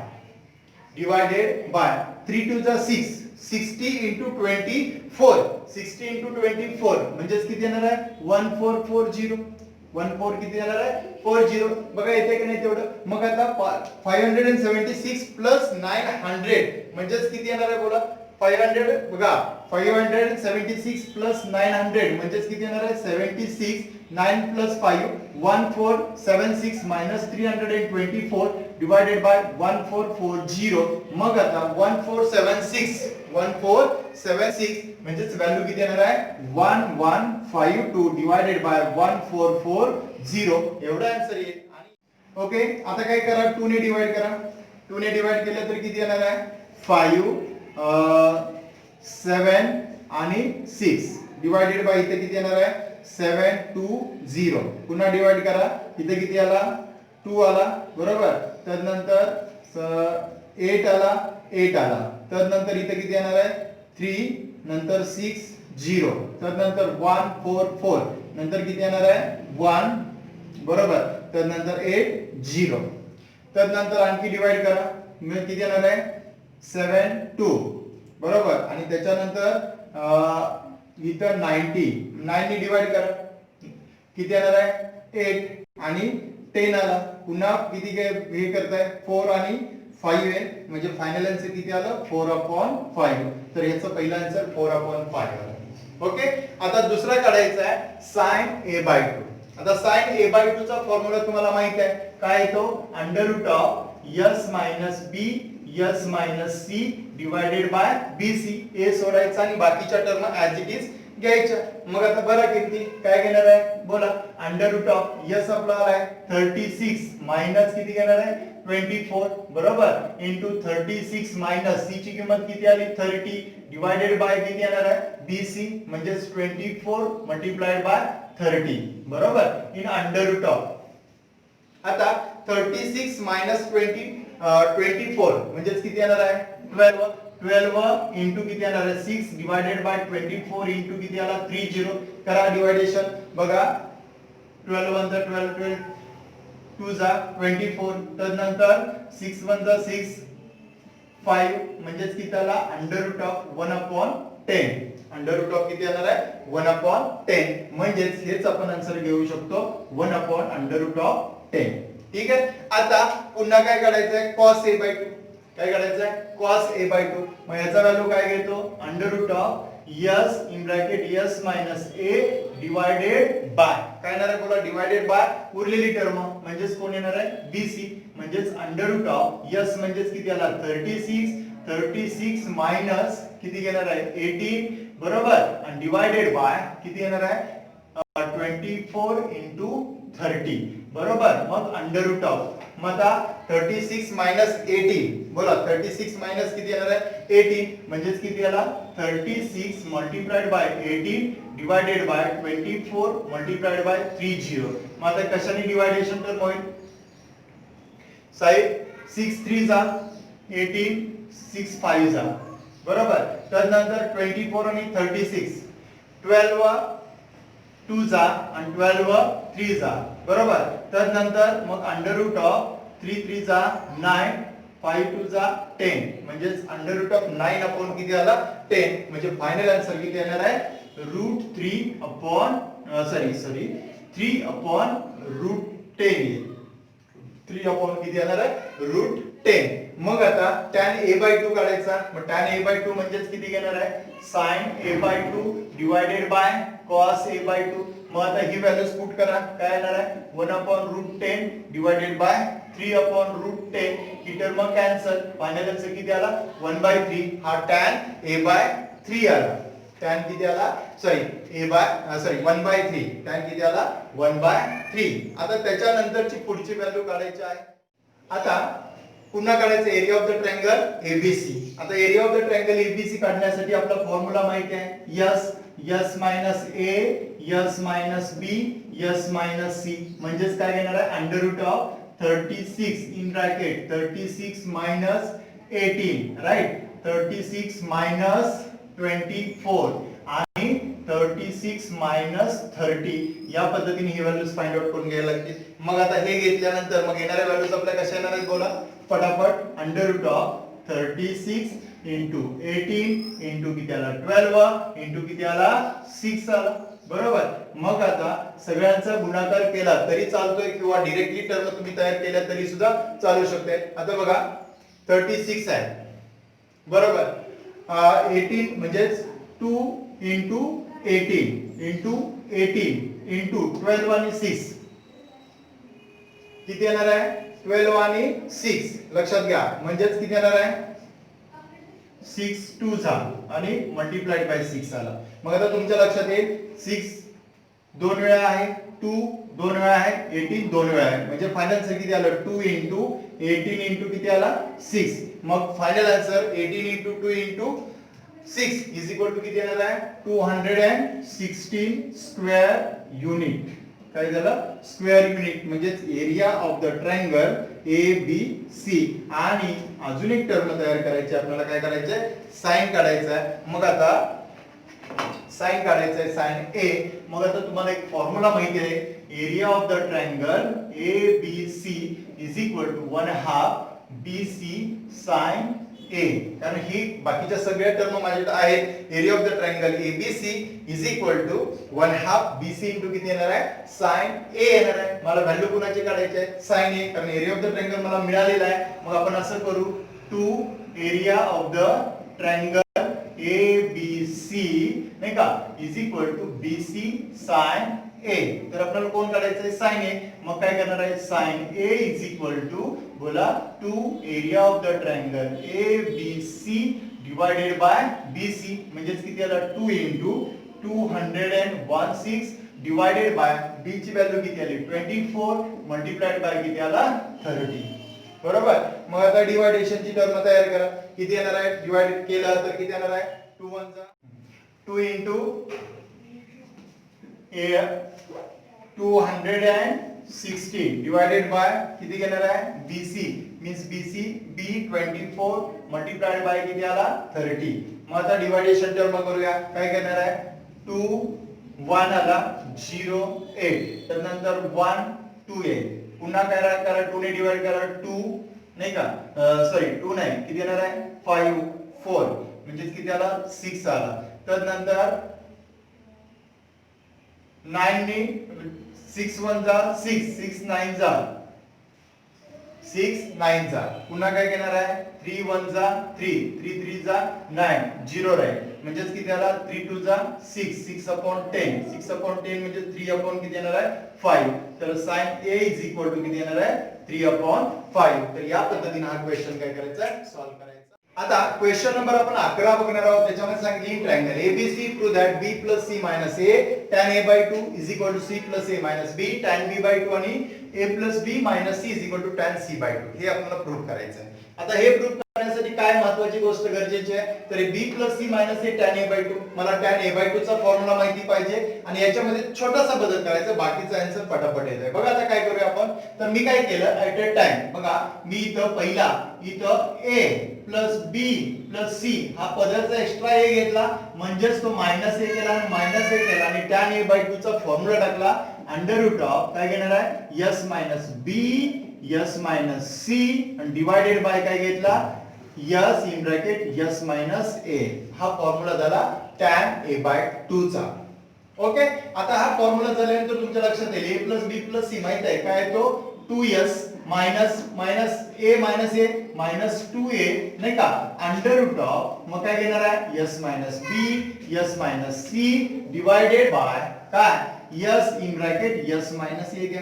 3 2 जा 6 60 into 24 60 into 24 म्हणजे किती येणार आहे 1440. 14 किती येणार आहे 40. बघा येते की नाही तेवढं. मग आता 576 प्लस 900 म्हणजे किती येणार आहे, बोला 500. बघा 576 प्लस 900 म्हणजे किती येणार आहे 76. 9 plus 5 1476 minus 324 divided by 1440. मग आता 1476 म्हणजेच व्हॅल्यू किती येणार आहे 1152 divided by 1440 एवढा आन्सर येईल. ओके. आता काय करा 2 ने डिवाइड करा. 2 ने डिवाइड केलं तर किती येणार आहे 5 7 आणि 6 डिवायडेड बाय इथे किती येणार आहे 720. पुन्हा डिवाइड करा. इथे किती आला 2 आला, बरोबर. तर नंतर 8 आला 8 आला. तर नंतर इथे किती येणार आहे 3 नंतर 6 0. तर नंतर 144 नंतर किती येणार आहे 1, बरोबर. तर नंतर 8 0. तर नंतर आणखी डिवाइड करा. मग किती येणार आहे 7 2, बरोबर. आणि त्याच्यानंतर इथं 90 9 ने डिवाइड करा. किती येणार आहे 8 आणि 10 आला. पुन्हा किती हे करताय 4 आणि 5 आहे म्हणजे फायनल आन्सर किती आलं 4/5. तर याचा पहिला आन्सर 4/5 आला. ओके. आता दुसरा काढायचा आहे sin a/2. आता sin a/2 चा फॉर्म्युला तुम्हाला माहित आहे काय येतो √s - b s - c divided bye bc. a सोडायचा आणि बाकीच्या टर्म ऍज इट इज घ्यायच्या. मग आता बरं किती काय घेणार आहे बोला √s आपला आहे 36 मायनस किती घेणार आहे 24, बरोबर. इंटू 36 मायनस c ची किंमत किती आली 30 डिवायडेड बाय किती येणार आहे bc म्हणजे 24 मल्टिप्लाइड बाय 30, बरोबर. इन √. आता 36 मायनस 24 म्हणजे किती येणार आहे 12 इंटू किती येणार आहे 6 डिवायडेड बाय 24 इंटू किती आला 30. करा डिवायडेशन. बघा 12 1 जा 12 12 2 जा 24. तर नंतर 6 1 जा 6 5 म्हणजे किती आला √1/10. √, किती येणार आहे 1/10 म्हणजेच हेच आपण आन्सर घेऊ शकतो 1/√10. ठीक आहे. आता पुन्हा काय काढायचंय cos a/2. काय काढायचंय cos a/2. मग याचा व्हॅल्यू काय घेतो √s in bracket s - a divided by काय येणार आहे बोला डिवायडेड बाय उरलेली टर्म म्हणजेच कोण येणार आहे bc म्हणजेच √s म्हणजेच किती आला 36 मायनस किती येणार आहे 18, बरोबर. आणि डिवायडेड बाय किती येणार आहे 24 इंटू 30, बरोबर. मग √. मग आता 36 मायनस 18 बोला 36 मायनस किती येणार आहे 18 म्हणजेच किती आला 36 multiplied by 18 divided by 24 multiplied by 30. मग आता कशाने डिवायडेशन टर्म होईल साहेब 6 3 जा 18 6 5 जा, बरोबर. तर नंतर 24 आणि 36 12 2 जा आणि 12 3 जा, बरोबर. तर नंतर मग √3 3 जा 9 5 2 जा 10 म्हणजे √9 अपॉन किती आला 10 म्हणजे फायनल आन्सर किती येणार आहे √3/√10. 3 अपॉन किती येणार आहे √10. मग आता tan a/2 काढायचा. मग tan a/2 म्हणजेच किती घेणार आहे sin a/2 divided by cos a/2. मग आता ही व्हॅल्यूज पुट करा. काय येणार आहे 1/√10 divided by 3/√10. He term cancel. Final answer किती आला 1/3. हा tan a/3 आला. tan किती आला सॉरी 1/3. tan किती आला 1/3. आता त्याच्यानंतरची पुढची व्हॅल्यू काढायची आहे. आता पुन्हा काढायचं area of the triangle ABC. आता area of the triangle ABC काढण्यासाठी आपला फॉर्म्युला माहिती आहे s minus a s minus b s minus c. म्हणजेच काय घेणार आहे under root of 36 in bracket 36 minus 18 right. 36 minus 24 आणि 36 मायनस 30 या पद्धतीने ही व्हॅल्यूज फाइंड आउट करून घ्यायला लागतील. मग आता हे घेतल्यानंतर मग येणाऱ्या व्हॅल्यूज आपल्या कशा येणार आहेत बोला फटाफट. Under root of 36 into 18 into किती आला 12 इंटू किती आला 6 आला बरोबर. मग आता सगळ्यांचा गुणाकार केला तरी चालतोय किंवा डायरेक्टली टर्म तुम्ही तयार केल्या तरी सुद्धा चालू शकते. आता बघा 36 आहे बरोबर. 18 म्हणजेच 2 इंटू 18 इंटू 18 इंटू 12 आणि 6 किती येणार आहे 12 आणि 6 लक्षात घ्या. म्हणजेच किती येणार आहे 6 2 चा आणि मल्टिप्लाइड बाय 6 आला. मग आता तुमच्या लक्षात येईल 6 दोन वेळा आहे 2 दोन वेळा आहे 18 दोन वेळा आहे. म्हणजे फायनल आन्सर किती आलं 2 इंटू 18 इंटू किती आला 6. मग final answer 18 into 2 into 6 is equal to किती येणार आहे 216 स्क्वेअर युनिट. काय झालं स्क्वेअर युनिट. म्हणजेच area of the triangle ABC. आणि अजून एक टर्म तयार करायची आपल्याला. काय करायचंय साइन काढायचा आहे. मग आता साइन काढायचं आहे साइन A. मग आता तुम्हाला एक फॉर्म्युला माहिती आहे area of the triangle ABC is equal to 1/2 BC sin A. कारण ही बाकीच्या सगळ्या टर्म माझ्याकडे आहेत. Area of the triangle ABC is equal to 1/2 BC into किती येणार आहे sin A येणार आहे. मला व्हॅल्यू कुणाची काढायची आहे sin A. कारण एरिया ऑफ द ट्रायंगल मला मिळालेला आहे. मग आपण असं करू 2 area of the triangle ABC नाही का is equal to BC sin A. तर आपल्याला कोण काढायचं आहे sin A. मग काय करणार आहे sin A is equal to बोला 2 area of the triangle ABC divided by BC. म्हणजेच किती आला 2 इंटू 216 डिवाइडेड बाय B ची व्हॅल्यू किती आली 24 मल्टिप्लाइड बाय किती आला 30 बरोबर. मग आता डिवायडेशन ची टर्म तयार करा. किती येणार आहे डिवाइड केलं तर किती येणार आहे 2 1 जा 2 इंटू 216 डिवाइडेड बाय किती घेणार आहे BC means BC B24 multiplied by किती आला 30. मग आता डिवायडेशन टर्म करूया. काय करणार आहे 2 1 आला 0 8 तर नंतर 1 2 येईल. पुन्हा काय करा 2 ने डिवाइड करा 2 नाही का सॉरी 2 नाही किती येणार आहे 5 4 म्हणजे किती आला 6 आला. तर नंतर 9 ने 6 1 जा 6 6 9 जा 6 9 जा. पुन्हा काय घेणार आहे 3 1 जा 3 3 3 जा 9 0 राहील. म्हणजेच किती आला 3 2 जा 6 6 अपॉन 10 6 अपॉन 10 म्हणजे 3 अपॉन किती येणार आहे 5. तर sin A is equal to किती येणार आहे 3 अपॉन 5. तर या पद्धतीने हा क्वेश्चन काय करायचा आहे सॉल्व्ह करायचा. आता क्वेश्चन नंबर आपण 11 बघणार आहोत. त्याच्यामध्ये सांगितली triangle ABC prove that B + C - A tan A/2 = C + A - B tan B/2 आणि A + B - C = tan C/2 हे आपल्याला प्रूव्ह करायचं आहे. आता हे प्रूव्ह करण्यासाठी काय महत्त्वाची गोष्ट गरजेची आहे तर B + C - A tan A/2. मला tan A/2 चा फॉर्म्युला माहिती पाहिजे आणि याच्यामध्ये छोटासा बदल करायचा बाकीचा आन्सर पटापट येतोय. बघा आता काय करूया आपण. तर मी काय केलं ऍट अ टाइम बघा मी इथं पहिला इथं A + B + C हा पदाचा एक्स्ट्रा A घेतला म्हणजेच तो -A केला आणि -A केला आणि tan A/2 चा फॉर्म्युला टाकला अंडर रूट ऑफ काय घेणार आहे s - B s - C आणि डिवाइडेड बाय काय घेतला s in bracket s - A. हा फॉर्म्युला झाला tan A/2 चा. ओके. आता हा फॉर्म्युला झाल्यानंतर तुमच्या लक्षात येईल A + B + C माहित आहे काय तो 2s minus A minus 2A नाही का अंडर रूट ऑफ मग काय घेणार आहे s - B s - C divided by काय S in bracket S minus A घ्या.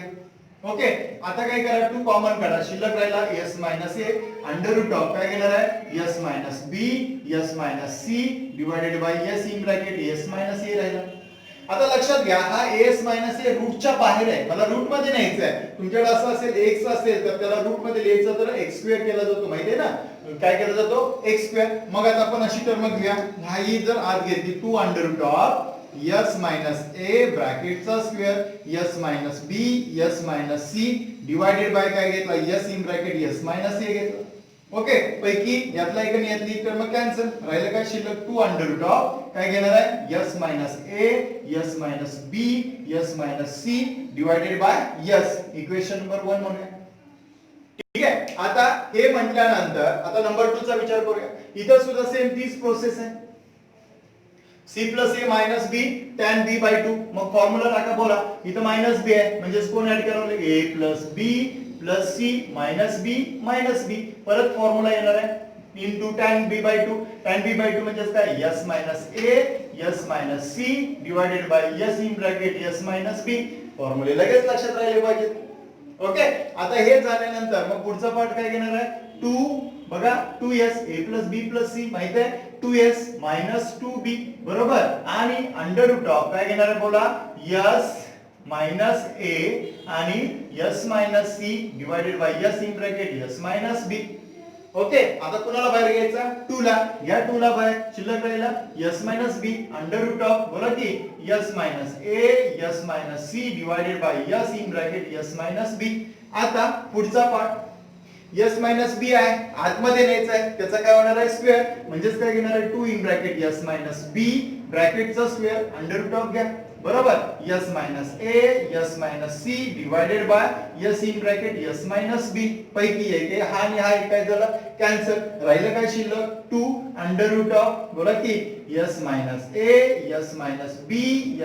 ओके, आता काय करा, टू कॉमन काढा, शिल्लक राहिला S minus A under root of काय घेणार आहे yes minus B yes minus C divided by S in bracket S minus A राहिला. आता लक्षात घ्या, हा एस मायनस ए रूटच्या बाहेर आहे, मला रूट मध्ये न्यायचं आहे. तुमच्याकडे असं असेल एक्स असेल तर त्याला रूट मध्ये लिहायचं तर एक्स स्क्वेअर केला जातो, माहिती आहे ना, काय केला जातो एक्स स्क्वेअर. मग आता आपण अशी टर्म घेऊया, ही जर आत घेतली two under root of S minus A ब्रॅकेटचा square S minus B yes minus C divided by काय घेतला S in bracket S minus A घेतला. ओके, पैकी यातला एक आणि यातली टर्म कॅन्सल, राहिलं काय शिल्लक टू अंडर रूट ऑफ काय घेणार आहे yes minus A yes minus B yes minus C divided by s. Equation number 1 म्हणूया. ठीक आहे, आता हे म्हटल्यानंतर आता नंबर 2 चा विचार करूया. इथं सुद्धा सेम तीच प्रोसेस आहे. c plus A minus B tan B by 2. मग फॉर्म्युला टाका, बोला. इथं मायनस बी आहे म्हणजे कोण ऍड करावं लागेल A plus B plus C minus B. परत फॉर्म्युला येणार आहे into tan B by 2. Tan B by 2 म्हणजे काय S minus A yes minus C divided by S in bracket S minus B. फॉर्म्युले लगेच लक्षात राहिले पाहिजेत. ओके, आता हे झाल्यानंतर मग पुढचा पार्ट काय घेणार आहे 2 बघा 2s a plus b plus c माहित आहे 2s मायनस 2b बरोबर. आणि अंडर रूट ऑफ काय घेणार आहे बोला s मायनस a आणि s minus c divided by s in bracket s minus b. Okay, आता कुणाला बाहेर घ्यायचा 2 ला, या 2 ला बाहेर शिल्लक राहिला s minus b under root of बोला की s minus a s minus c divided by s in bracket s minus b. आता पुढचा पार्ट s मायनस b आहे, आतमध्ये न्यायचा आहे, त्याचा काय होणार आहे स्क्वेअर म्हणजेच काय घेणार आहे 2 in bracket s minus b ब्रॅकेटचा स्क्वेअर अंडर रूट ऑफ घ्या बरोबर s minus a s minus c divided by s in bracket s minus b. पैकी एक हा आणि हा एक काय झाला कॅन्सल, राहिलं काय शिल्लक 2 अंडर रूट ऑफ बोला की s minus a s minus b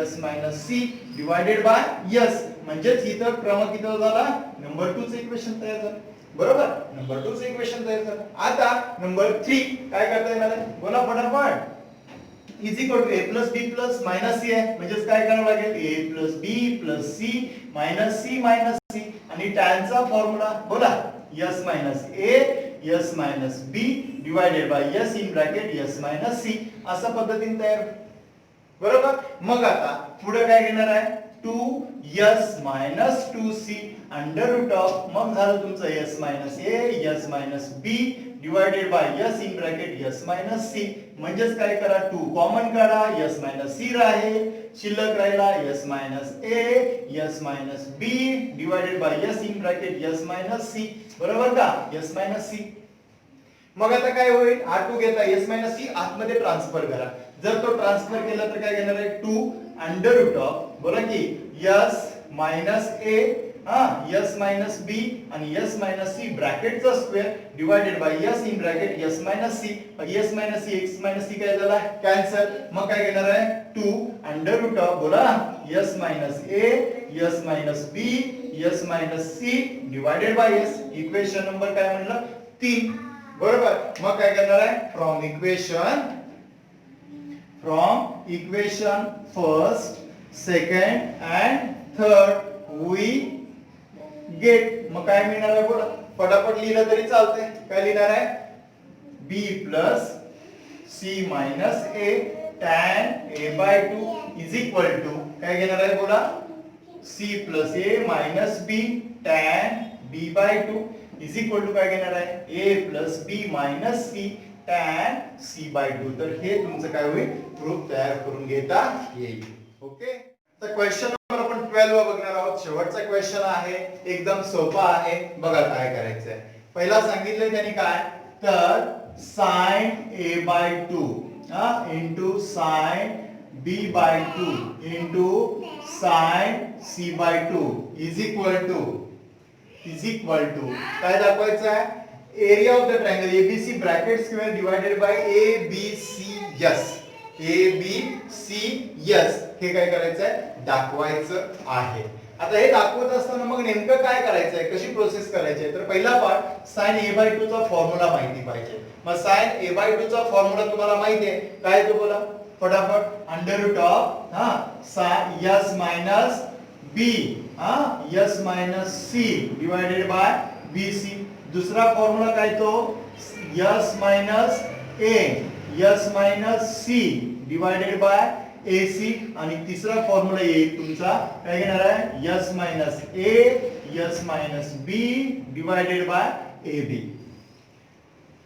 s minus c divided by s. म्हणजेच इथं क्रमांक किती झाला नंबर 2 चं इक्वेशन तयार झालं बरोबर. नंबर 2 चं इक्वेशन तयार झालं. आता नंबर 3 काय करता येणार आहे बोला फटाफट. Is equal to a plus b plus minus c आहे म्हणजेच काय करावं लागेल a plus b plus c minus c आणि tan चा फॉर्म्युला बोला s minus a s minus b divided by s in bracket s minus c अशा पद्धतीने तयार बरोबर. मग आता पुढे काय घेणार आहे 2s minus 2c under root of मग झालं तुमचं s minus a s minus b divided by s in bracket s minus c. म्हणजेच काय करा 2 कॉमन काढा s मायनस c राहील, शिल्लक राहिला s minus a s minus b divided by s in bracket s minus c बरोबर का s minus c. मग आता काय होईल हा 2 घेता s मायनस c आतमध्ये ट्रान्सफर करा. जर तो ट्रान्सफर केला तर काय घेणार आहे 2 अंडर रूट ऑफ बोला की s minus a s minus b आणि s मायनस c ब्रॅकेटचा square divided by s in bracket s minus c. s minus c x minus c काय झाला कॅन्सल. मग काय घेणार आहे 2 अंडर रूट ऑफ बोला s minus a s minus b s minus c divided by s. Equation number काय म्हणलं 3 बरोबर. मग काय करणार आहे from equation first second and third we get. मग काय मिळणार आहे बोला फटाफट लिहिलं तरी चालतंय. काय लिहिणार आहे b plus c minus a tan a by 2 is equal to काय घेणार आहे बोला c plus a minus b tan b by 2 is equal to काय घेणार आहे a plus b minus c tan c by 2. तर हे तुमचं काय होईल प्रूफ तयार करून घेता येईल. ओके, तर क्वेश्चन नंबर आपण 12 बघणार आहोत. शेवटचा क्वेश्चन आहे, एकदम सोपा आहे. बघा काय करायचंय. पहिला सांगितलंय त्यांनी काय तर sin a by 2 into sin b by 2 into sin c by 2 is equal to काय दाखवायचं आहे area of the triangle ABC bracket square divided by ABCS. हे काय करायचं आहे दाखवायचं आहे. आता हे दाखवत असताना मग नेमकं काय करायचं आहे कशी प्रोसेस करायची आहे तर पहिला पार्ट sin a बाय 2 चा फॉर्म्युला माहिती पाहिजे. मग sin a बाय 2 चा फॉर्म्युला तुम्हाला माहिती आहे काय तो बोला फटाफट under root of s minus b s minus C divided by b c. दुसरा फॉर्म्युला काय तो s minus a s minus C divided by a c. आणि तिसरा फॉर्म्युला येईल तुमचा काय घेणार आहे s minus a s minus b divided by A b.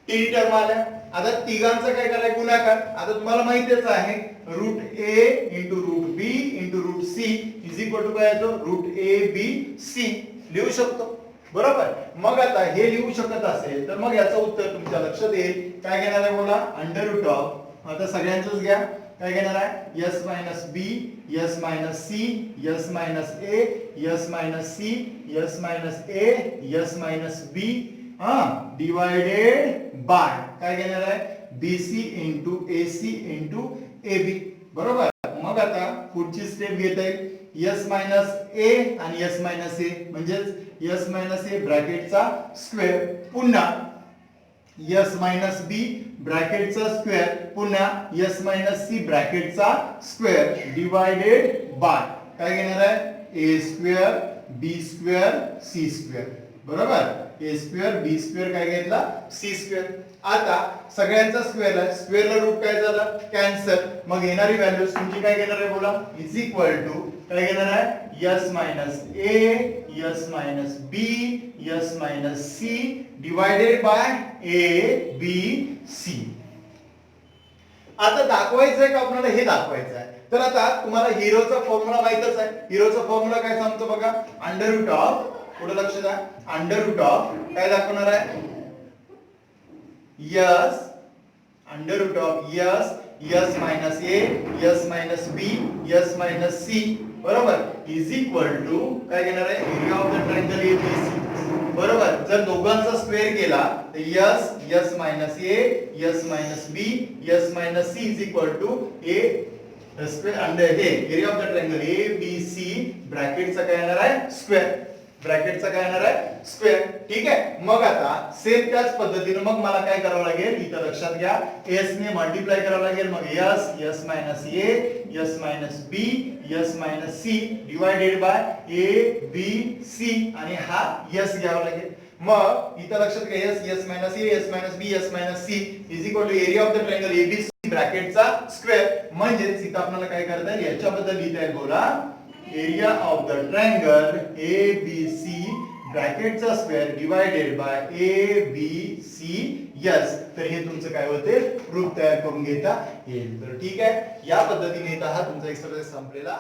तीन टर्म आल्या. आता तिघांचा काय करायचं गुणाकार. आता तुम्हाला माहितीच आहे root a into root b into root c is equal to काय येतो रूट ए बी सी लिहू शकतो. बरोबर. मग आता हे लिहू शकत असेल तर मग याचं उत्तर तुमच्या लक्षात येईल. काय घेणार आहे बोला अंडर रूट ऑफ. आता सगळ्यांचंच घ्या. काय घेणार आहे s minus b s minus c s minus a s minus c s minus a s minus b divided by काय घेणार आहे BC into AC into a b. बरोबर. मग आता पुढची स्टेप घेता येईल एस मायनस ए आणि एस मायनस ए म्हणजेच एस मायनस ए ब्रॅकेटचा स्क्वेअर पुन्हा एस मायनस बी ब्रॅकेटचा स्क्वेअर पुन्हा एस मायनस सी ब्रॅकेटचा स्क्वेअर डिवायडेड बाय काय घेणार आहे A square B square C square. बरोबर. ए स्क्वेअर बी स्क्वेअर काय घेतला सी स्क्वेअर. आता सगळ्यांचा स्क्वेअर आहे. स्क्वेअरला रूट काय झालं कॅन्सल. मग येणारी व्हॅल्यूज तुमची काय घेणार आहे बोला इज इक्वल टू काय घेणार आहे s minus a s minus b s minus C divided by A B c. आता दाखवायचं आहे का आपल्याला हे दाखवायचं आहे. तर आता तुम्हाला हिरोचा फॉर्म्युला माहितच आहे. हिरोचा फॉर्म्युला काय सांगतो बघा अंडर रूट ऑफ पुढे लक्ष द्या अंडर रूट ऑफ काय दाखवणार आहे S under root of S S minus A yes minus B yes minus C बरोबर इज इक्वल टू काय घेणार आहे area of the triangle ABC. बरोबर. जर दोघांचा स्क्वेअर केला तर S S minus A yes minus B yes minus C is equal to A square under हे area of the triangle ABC ब्रॅकेटचा काय येणार आहे स्क्वेअर. ब्रॅकेटचा काय येणार आहे स्क्वेअर. ठीक आहे. मग आता सेम त्याच पद्धतीने मग मला काय करावं लागेल इथं लक्षात घ्या एस ने मल्टिप्लाय करावं लागेल. मग S S minus A yes minus B yes minus C divided by A B C आणि हा यस घ्यावा लागेल. मग इथं लक्षात घ्या S S minus A yes minus B yes minus C is equal to area of the triangle ABC ब्रॅकेटचा square. म्हणजेच इथं आपल्याला काय करता येईल याच्याबद्दल लिहिता येईल बोला area of the triangle ABC ब्रॅकेटचा square divided by A B C S. तर हे तुमचं काय होते रूप तयार करून घेता येईल. तर ठीक आहे. या पद्धतीने हा तुमचा एक्सरसाइज संपलेला